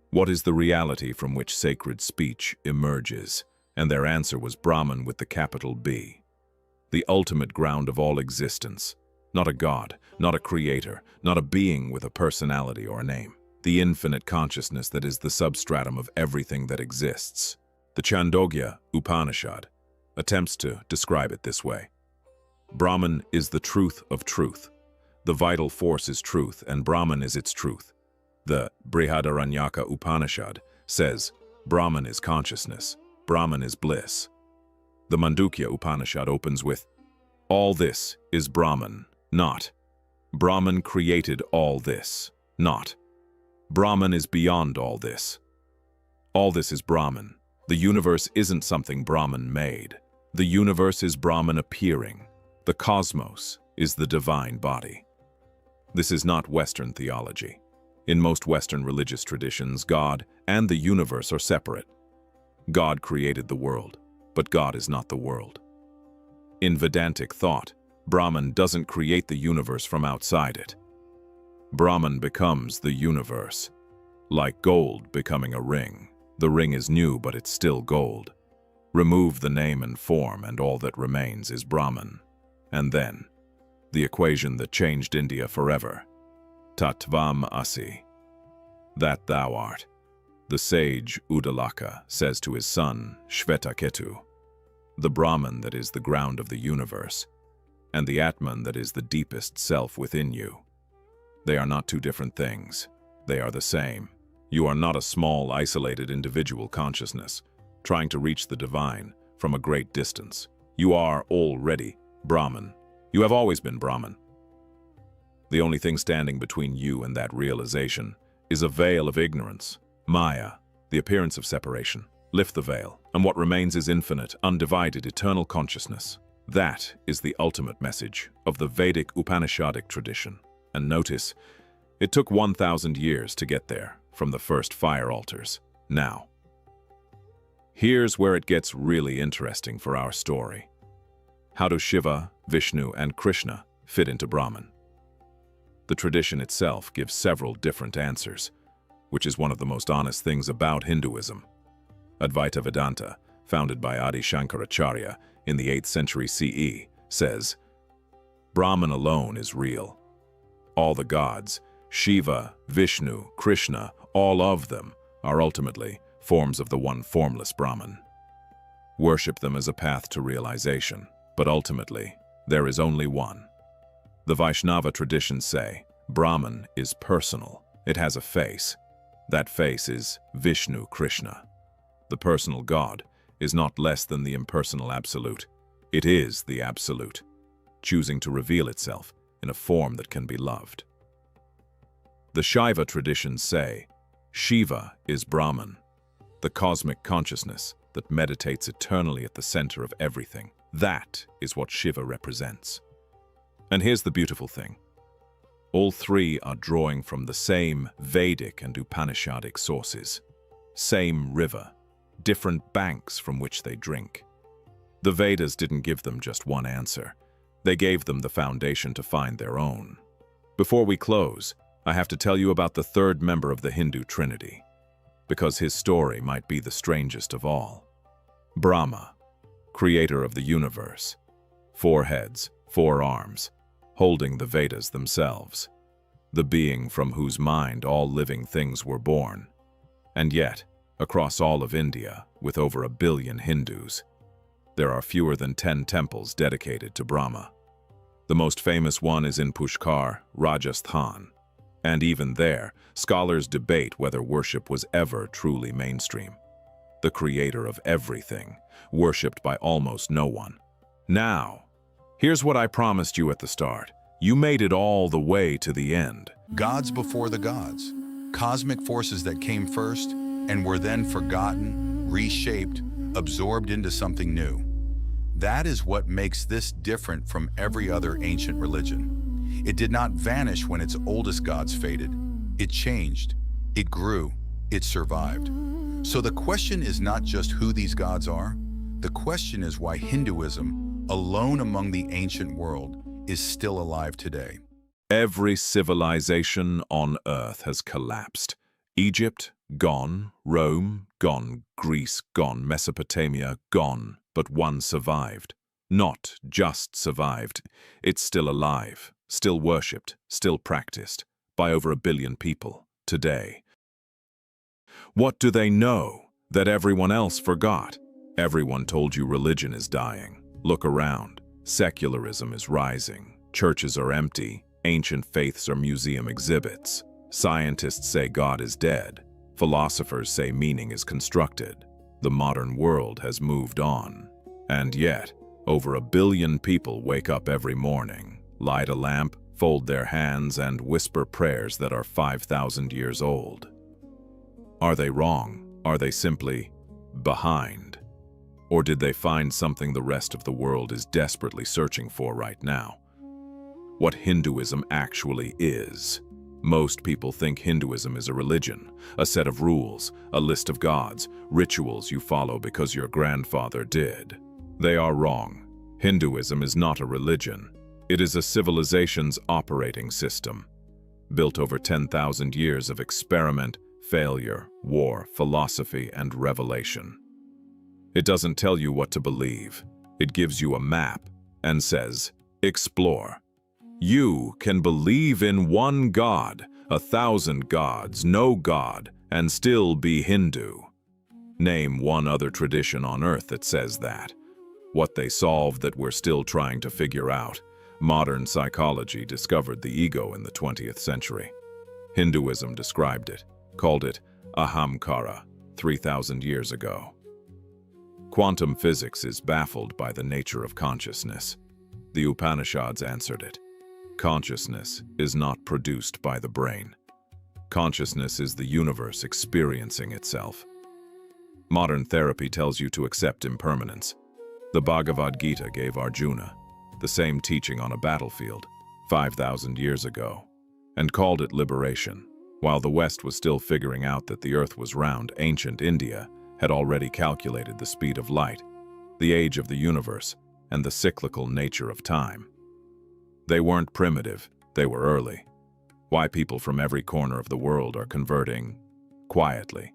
What is the reality from which sacred speech emerges? And their answer was Brahman with the capital B. The ultimate ground of all existence. Not a god, not a creator, not a being with a personality or a name. The infinite consciousness that is the substratum of everything that exists. The Chandogya Upanishad attempts to describe it this way. Brahman is the truth of truth. The vital force is truth, and Brahman is its truth. The Brihadaranyaka Upanishad says, Brahman is consciousness, Brahman is bliss. The Mandukya Upanishad opens with, all this is Brahman, not. Brahman created all this, not. Brahman is beyond all this. All this is Brahman. The universe isn't something Brahman made. The universe is Brahman appearing. The cosmos is the divine body. This is not Western theology. In most Western religious traditions, God and the universe are separate. God created the world, but God is not the world. In Vedantic thought, Brahman doesn't create the universe from outside it. Brahman becomes the universe, like gold becoming a ring. The ring is new, but it's still gold. Remove the name and form, and all that remains is Brahman. And then, the equation that changed India forever. Tattvam Asi. That thou art. The sage Udalaka says to his son, Shvetaketu, the Brahman that is the ground of the universe, and the Atman that is the deepest self within you. They are not two different things. They are the same. You are not a small, isolated individual consciousness, trying to reach the divine from a great distance. You are already Brahman. You have always been Brahman. The only thing standing between you and that realization is a veil of ignorance, Maya, the appearance of separation. Lift the veil, and what remains is infinite, undivided, eternal consciousness. That is the ultimate message of the Vedic Upanishadic tradition. And notice, it took 1,000 years to get there from the first fire altars. Now, here's where it gets really interesting for our story. How do Shiva, Vishnu, and Krishna fit into Brahman? The tradition itself gives several different answers, which is one of the most honest things about Hinduism. Advaita Vedanta, founded by Adi Shankaracharya in the 8th century CE, says, Brahman alone is real. All the gods, Shiva, Vishnu, Krishna, all of them are ultimately forms of the one formless Brahman. Worship them as a path to realization, but ultimately, there is only one. The Vaishnava traditions say, Brahman is personal. It has a face. That face is Vishnu Krishna. The personal God is not less than the impersonal absolute. It is the absolute, choosing to reveal itself in a form that can be loved. The Shiva traditions say, Shiva is Brahman, the cosmic consciousness that meditates eternally at the center of everything. That is what Shiva represents. And here's the beautiful thing. All three are drawing from the same Vedic and Upanishadic sources. Same river, different banks from which they drink. The Vedas didn't give them just one answer. They gave them the foundation to find their own. Before we close, I have to tell you about the third member of the Hindu Trinity, because his story might be the strangest of all. Brahma, creator of the universe. 4 heads, 4 arms, holding the Vedas themselves. The being from whose mind all living things were born. And yet, across all of India, with over 1 billion Hindus, there are fewer than 10 temples dedicated to Brahma. The most famous one is in Pushkar, Rajasthan. And even there, scholars debate whether worship was ever truly mainstream. The creator of everything, worshipped by almost no one. Now, here's what I promised you at the start. You made it all the way to the end. Gods before the gods, cosmic forces that came first and were then forgotten, reshaped, absorbed into something new. That is what makes this different from every other ancient religion. It did not vanish when its oldest gods faded. It changed, it grew, it survived. So the question is not just who these gods are. The question is why Hinduism, alone among the ancient world, is still alive today. Every civilization on Earth has collapsed. Egypt, gone. Rome, gone. Greece, gone. Mesopotamia, gone. But one survived. Not just survived. It's still alive, still worshipped, still practiced by over 1 billion people today. What do they know that everyone else forgot? Everyone told you religion is dying. Look around. Secularism is rising. Churches are empty. Ancient faiths are museum exhibits. Scientists say God is dead. Philosophers say meaning is constructed. The modern world has moved on. And yet, over 1 billion people wake up every morning, light a lamp, fold their hands, and whisper prayers that are 5,000 years old. Are they wrong? Are they simply behind? Or did they find something the rest of the world is desperately searching for right now? What Hinduism actually is. Most people think Hinduism is a religion, a set of rules, a list of gods, rituals you follow because your grandfather did. They are wrong. Hinduism is not a religion. It is a civilization's operating system, built over 10,000 years of experiment, failure, war, philosophy, and revelation. It doesn't tell you what to believe. It gives you a map and says, explore. You can believe in one God, 1,000 gods, no God, and still be Hindu. Name one other tradition on earth that says that. What they solved that we're still trying to figure out. Modern psychology discovered the ego in the 20th century. Hinduism described it, called it ahamkara, 3,000 years ago. Quantum physics is baffled by the nature of consciousness. The Upanishads answered it. Consciousness is not produced by the brain. Consciousness is the universe experiencing itself. Modern therapy tells you to accept impermanence. The Bhagavad Gita gave Arjuna the same teaching on a battlefield 5,000 years ago, and called it liberation. While the West was still figuring out that the Earth was round, ancient India had already calculated the speed of light, the age of the universe, and the cyclical nature of time. They weren't primitive, they were early. Why people from every corner of the world are converting quietly.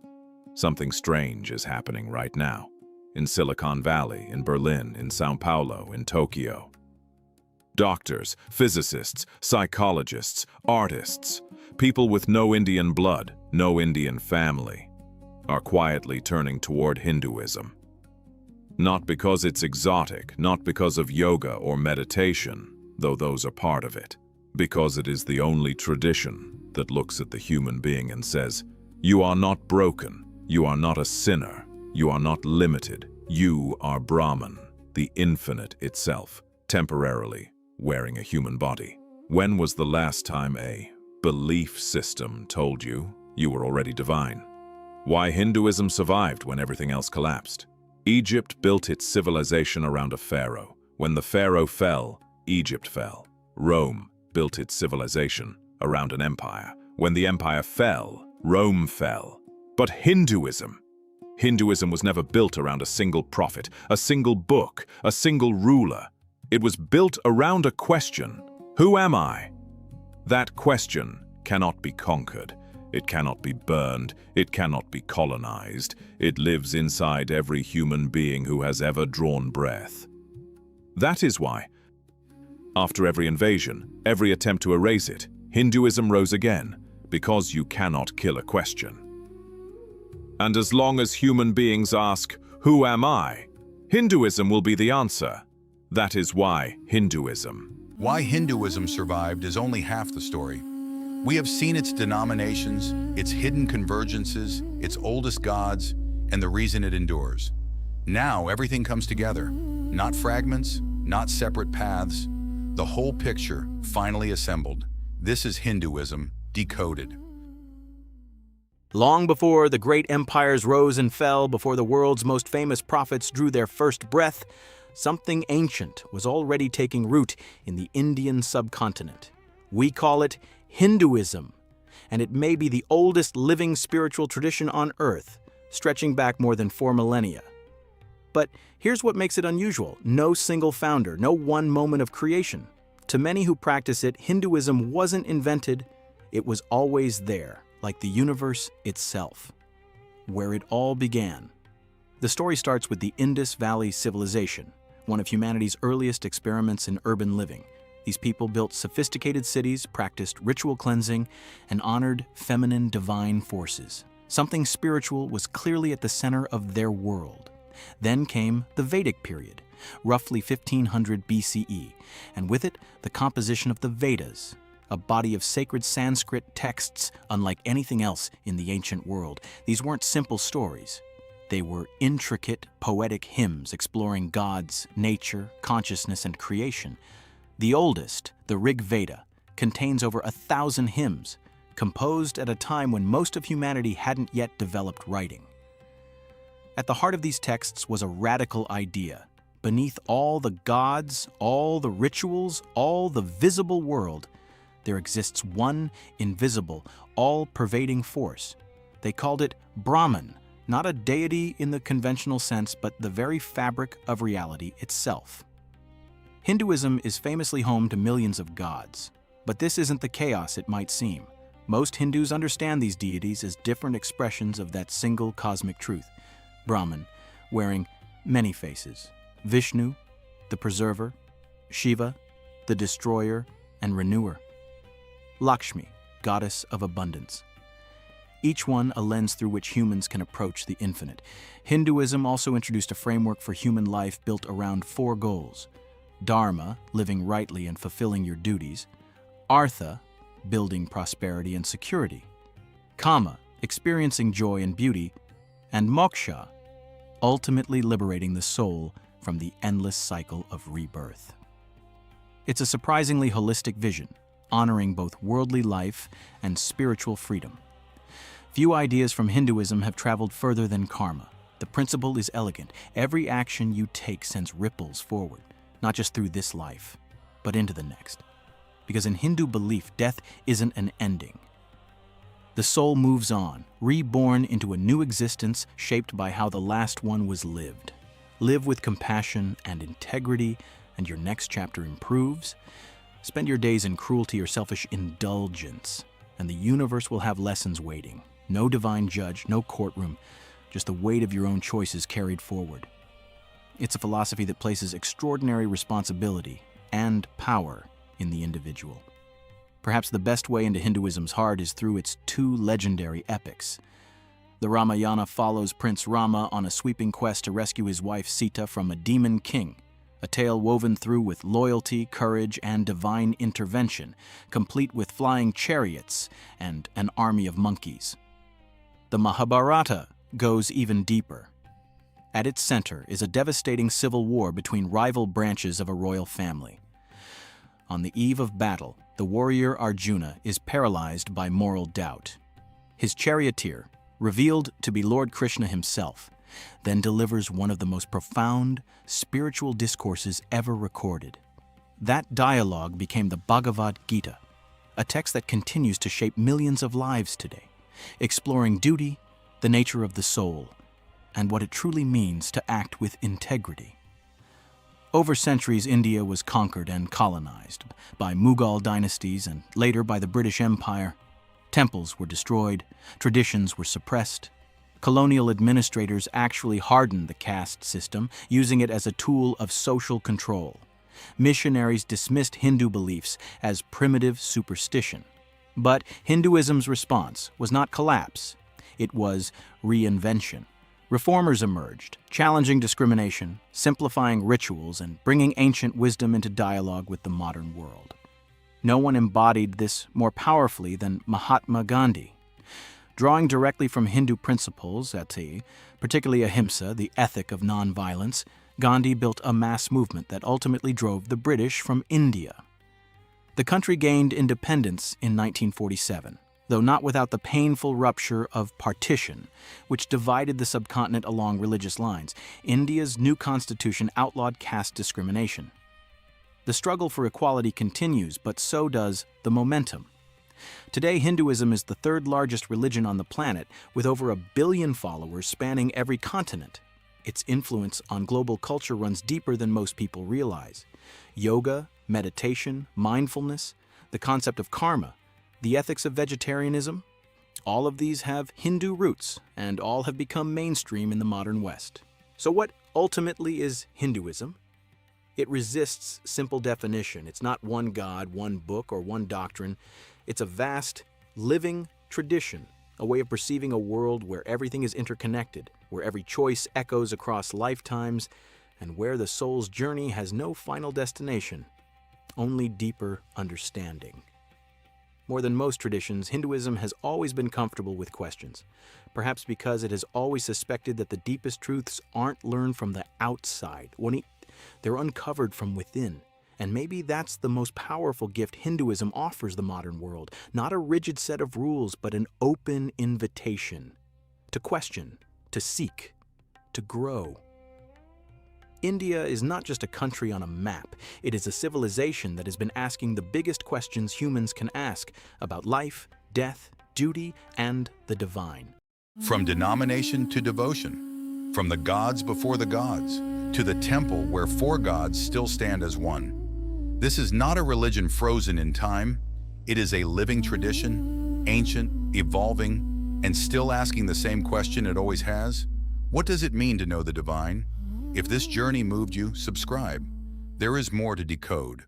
Something strange is happening right now. In Silicon Valley, in Berlin, in Sao Paulo, in Tokyo. Doctors, physicists, psychologists, artists, people with no Indian blood, no Indian family, are quietly turning toward Hinduism. Not because it's exotic, not because of yoga or meditation, though those are part of it, because it is the only tradition that looks at the human being and says, you are not broken, you are not a sinner, you are not limited, you are Brahman, the infinite itself, temporarily wearing a human body. When was the last time a belief system told you you were already divine? Why Hinduism survived when everything else collapsed? Egypt built its civilization around a pharaoh. When the pharaoh fell, Egypt fell. Rome built its civilization around an empire. When the empire fell, Rome fell. But Hinduism was never built around a single prophet, a single book, a single ruler. It was built around a question. Who am I? That question cannot be conquered. It cannot be burned. It cannot be colonized. It lives inside every human being who has ever drawn breath. That is why, after every invasion, every attempt to erase it, Hinduism rose again, because you cannot kill a question. And as long as human beings ask, who am I? Hinduism will be the answer. That is why Hinduism. Why Hinduism survived is only half the story. We have seen its denominations, its hidden convergences, its oldest gods, and the reason it endures. Now everything comes together. Not fragments, not separate paths. The whole picture finally assembled. This is Hinduism Decoded. Long before the great empires rose and fell, before the world's most famous prophets drew their first breath, something ancient was already taking root in the Indian subcontinent. We call it Hinduism, and it may be the oldest living spiritual tradition on Earth, stretching back more than 4 millennia. But here's what makes it unusual. No single founder, no one moment of creation. To many who practice it, Hinduism wasn't invented, it was always there, like the universe itself, where it all began. The story starts with the Indus Valley Civilization, one of humanity's earliest experiments in urban living. These people built sophisticated cities, practiced ritual cleansing, and honored feminine divine forces. Something spiritual was clearly at the center of their world. Then came the Vedic period, roughly 1500 BCE, and with it, the composition of the Vedas, a body of sacred Sanskrit texts unlike anything else in the ancient world. These weren't simple stories. They were intricate, poetic hymns exploring gods, nature, consciousness, and creation. The oldest, the Rig Veda, contains over 1,000 hymns, composed at a time when most of humanity hadn't yet developed writing. At the heart of these texts was a radical idea. Beneath all the gods, all the rituals, all the visible world, there exists one invisible, all-pervading force. They called it Brahman, not a deity in the conventional sense, but the very fabric of reality itself. Hinduism is famously home to millions of gods, but this isn't the chaos it might seem. Most Hindus understand these deities as different expressions of that single cosmic truth, Brahman, wearing many faces. Vishnu, the preserver, Shiva, the destroyer and renewer, Lakshmi, goddess of abundance. Each one a lens through which humans can approach the infinite. Hinduism also introduced a framework for human life built around 4 goals: Dharma, living rightly and fulfilling your duties; Artha, building prosperity and security; Kama, experiencing joy and beauty; and Moksha, ultimately liberating the soul from the endless cycle of rebirth. It's a surprisingly holistic vision, honoring both worldly life and spiritual freedom. Few ideas from Hinduism have traveled further than karma. The principle is elegant. Every action you take sends ripples forward, not just through this life, but into the next. Because in Hindu belief, death isn't an ending. The soul moves on, reborn into a new existence shaped by how the last one was lived. Live with compassion and integrity, and your next chapter improves. Spend your days in cruelty or selfish indulgence, and the universe will have lessons waiting. No divine judge, no courtroom, just the weight of your own choices carried forward. It's a philosophy that places extraordinary responsibility and power in the individual. Perhaps the best way into Hinduism's heart is through its 2 legendary epics. The Ramayana follows Prince Rama on a sweeping quest to rescue his wife Sita from a demon king, a tale woven through with loyalty, courage, and divine intervention, complete with flying chariots and an army of monkeys. The Mahabharata goes even deeper. At its center is a devastating civil war between rival branches of a royal family. On the eve of battle, the warrior Arjuna is paralyzed by moral doubt. His charioteer, revealed to be Lord Krishna himself, then delivers one of the most profound spiritual discourses ever recorded. That dialogue became the Bhagavad Gita, a text that continues to shape millions of lives today, exploring duty, the nature of the soul, and what it truly means to act with integrity. Over centuries, India was conquered and colonized by Mughal dynasties and later by the British Empire. Temples were destroyed, traditions were suppressed. Colonial administrators actually hardened the caste system, using it as a tool of social control. Missionaries dismissed Hindu beliefs as primitive superstition. But Hinduism's response was not collapse, it was reinvention. Reformers emerged, challenging discrimination, simplifying rituals, and bringing ancient wisdom into dialogue with the modern world. No one embodied this more powerfully than Mahatma Gandhi. Drawing directly from Hindu principles, particularly ahimsa, the ethic of nonviolence, Gandhi built a mass movement that ultimately drove the British from India. The country gained independence in 1947, though not without the painful rupture of partition, which divided the subcontinent along religious lines. India's new constitution outlawed caste discrimination. The struggle for equality continues, but so does the momentum. Today, Hinduism is the 3rd largest religion on the planet, with over 1 billion followers spanning every continent. Its influence on global culture runs deeper than most people realize. Yoga, meditation, mindfulness, the concept of karma, the ethics of vegetarianism, all of these have Hindu roots, and all have become mainstream in the modern West. So what ultimately is Hinduism? It resists simple definition. It's not one god, one book, or one doctrine. It's a vast, living tradition, a way of perceiving a world where everything is interconnected, where every choice echoes across lifetimes, and where the soul's journey has no final destination, only deeper understanding. More than most traditions, Hinduism has always been comfortable with questions, perhaps because it has always suspected that the deepest truths aren't learned from the outside. They're uncovered from within. And maybe that's the most powerful gift Hinduism offers the modern world. Not a rigid set of rules, but an open invitation to question, to seek, to grow. India is not just a country on a map. It is a civilization that has been asking the biggest questions humans can ask about life, death, duty, and the divine. From denomination to devotion, from the gods before the gods, to the temple where four gods still stand as one. This is not a religion frozen in time. It is a living tradition, ancient, evolving, and still asking the same question it always has. What does it mean to know the divine? If this journey moved you, subscribe. There is more to decode.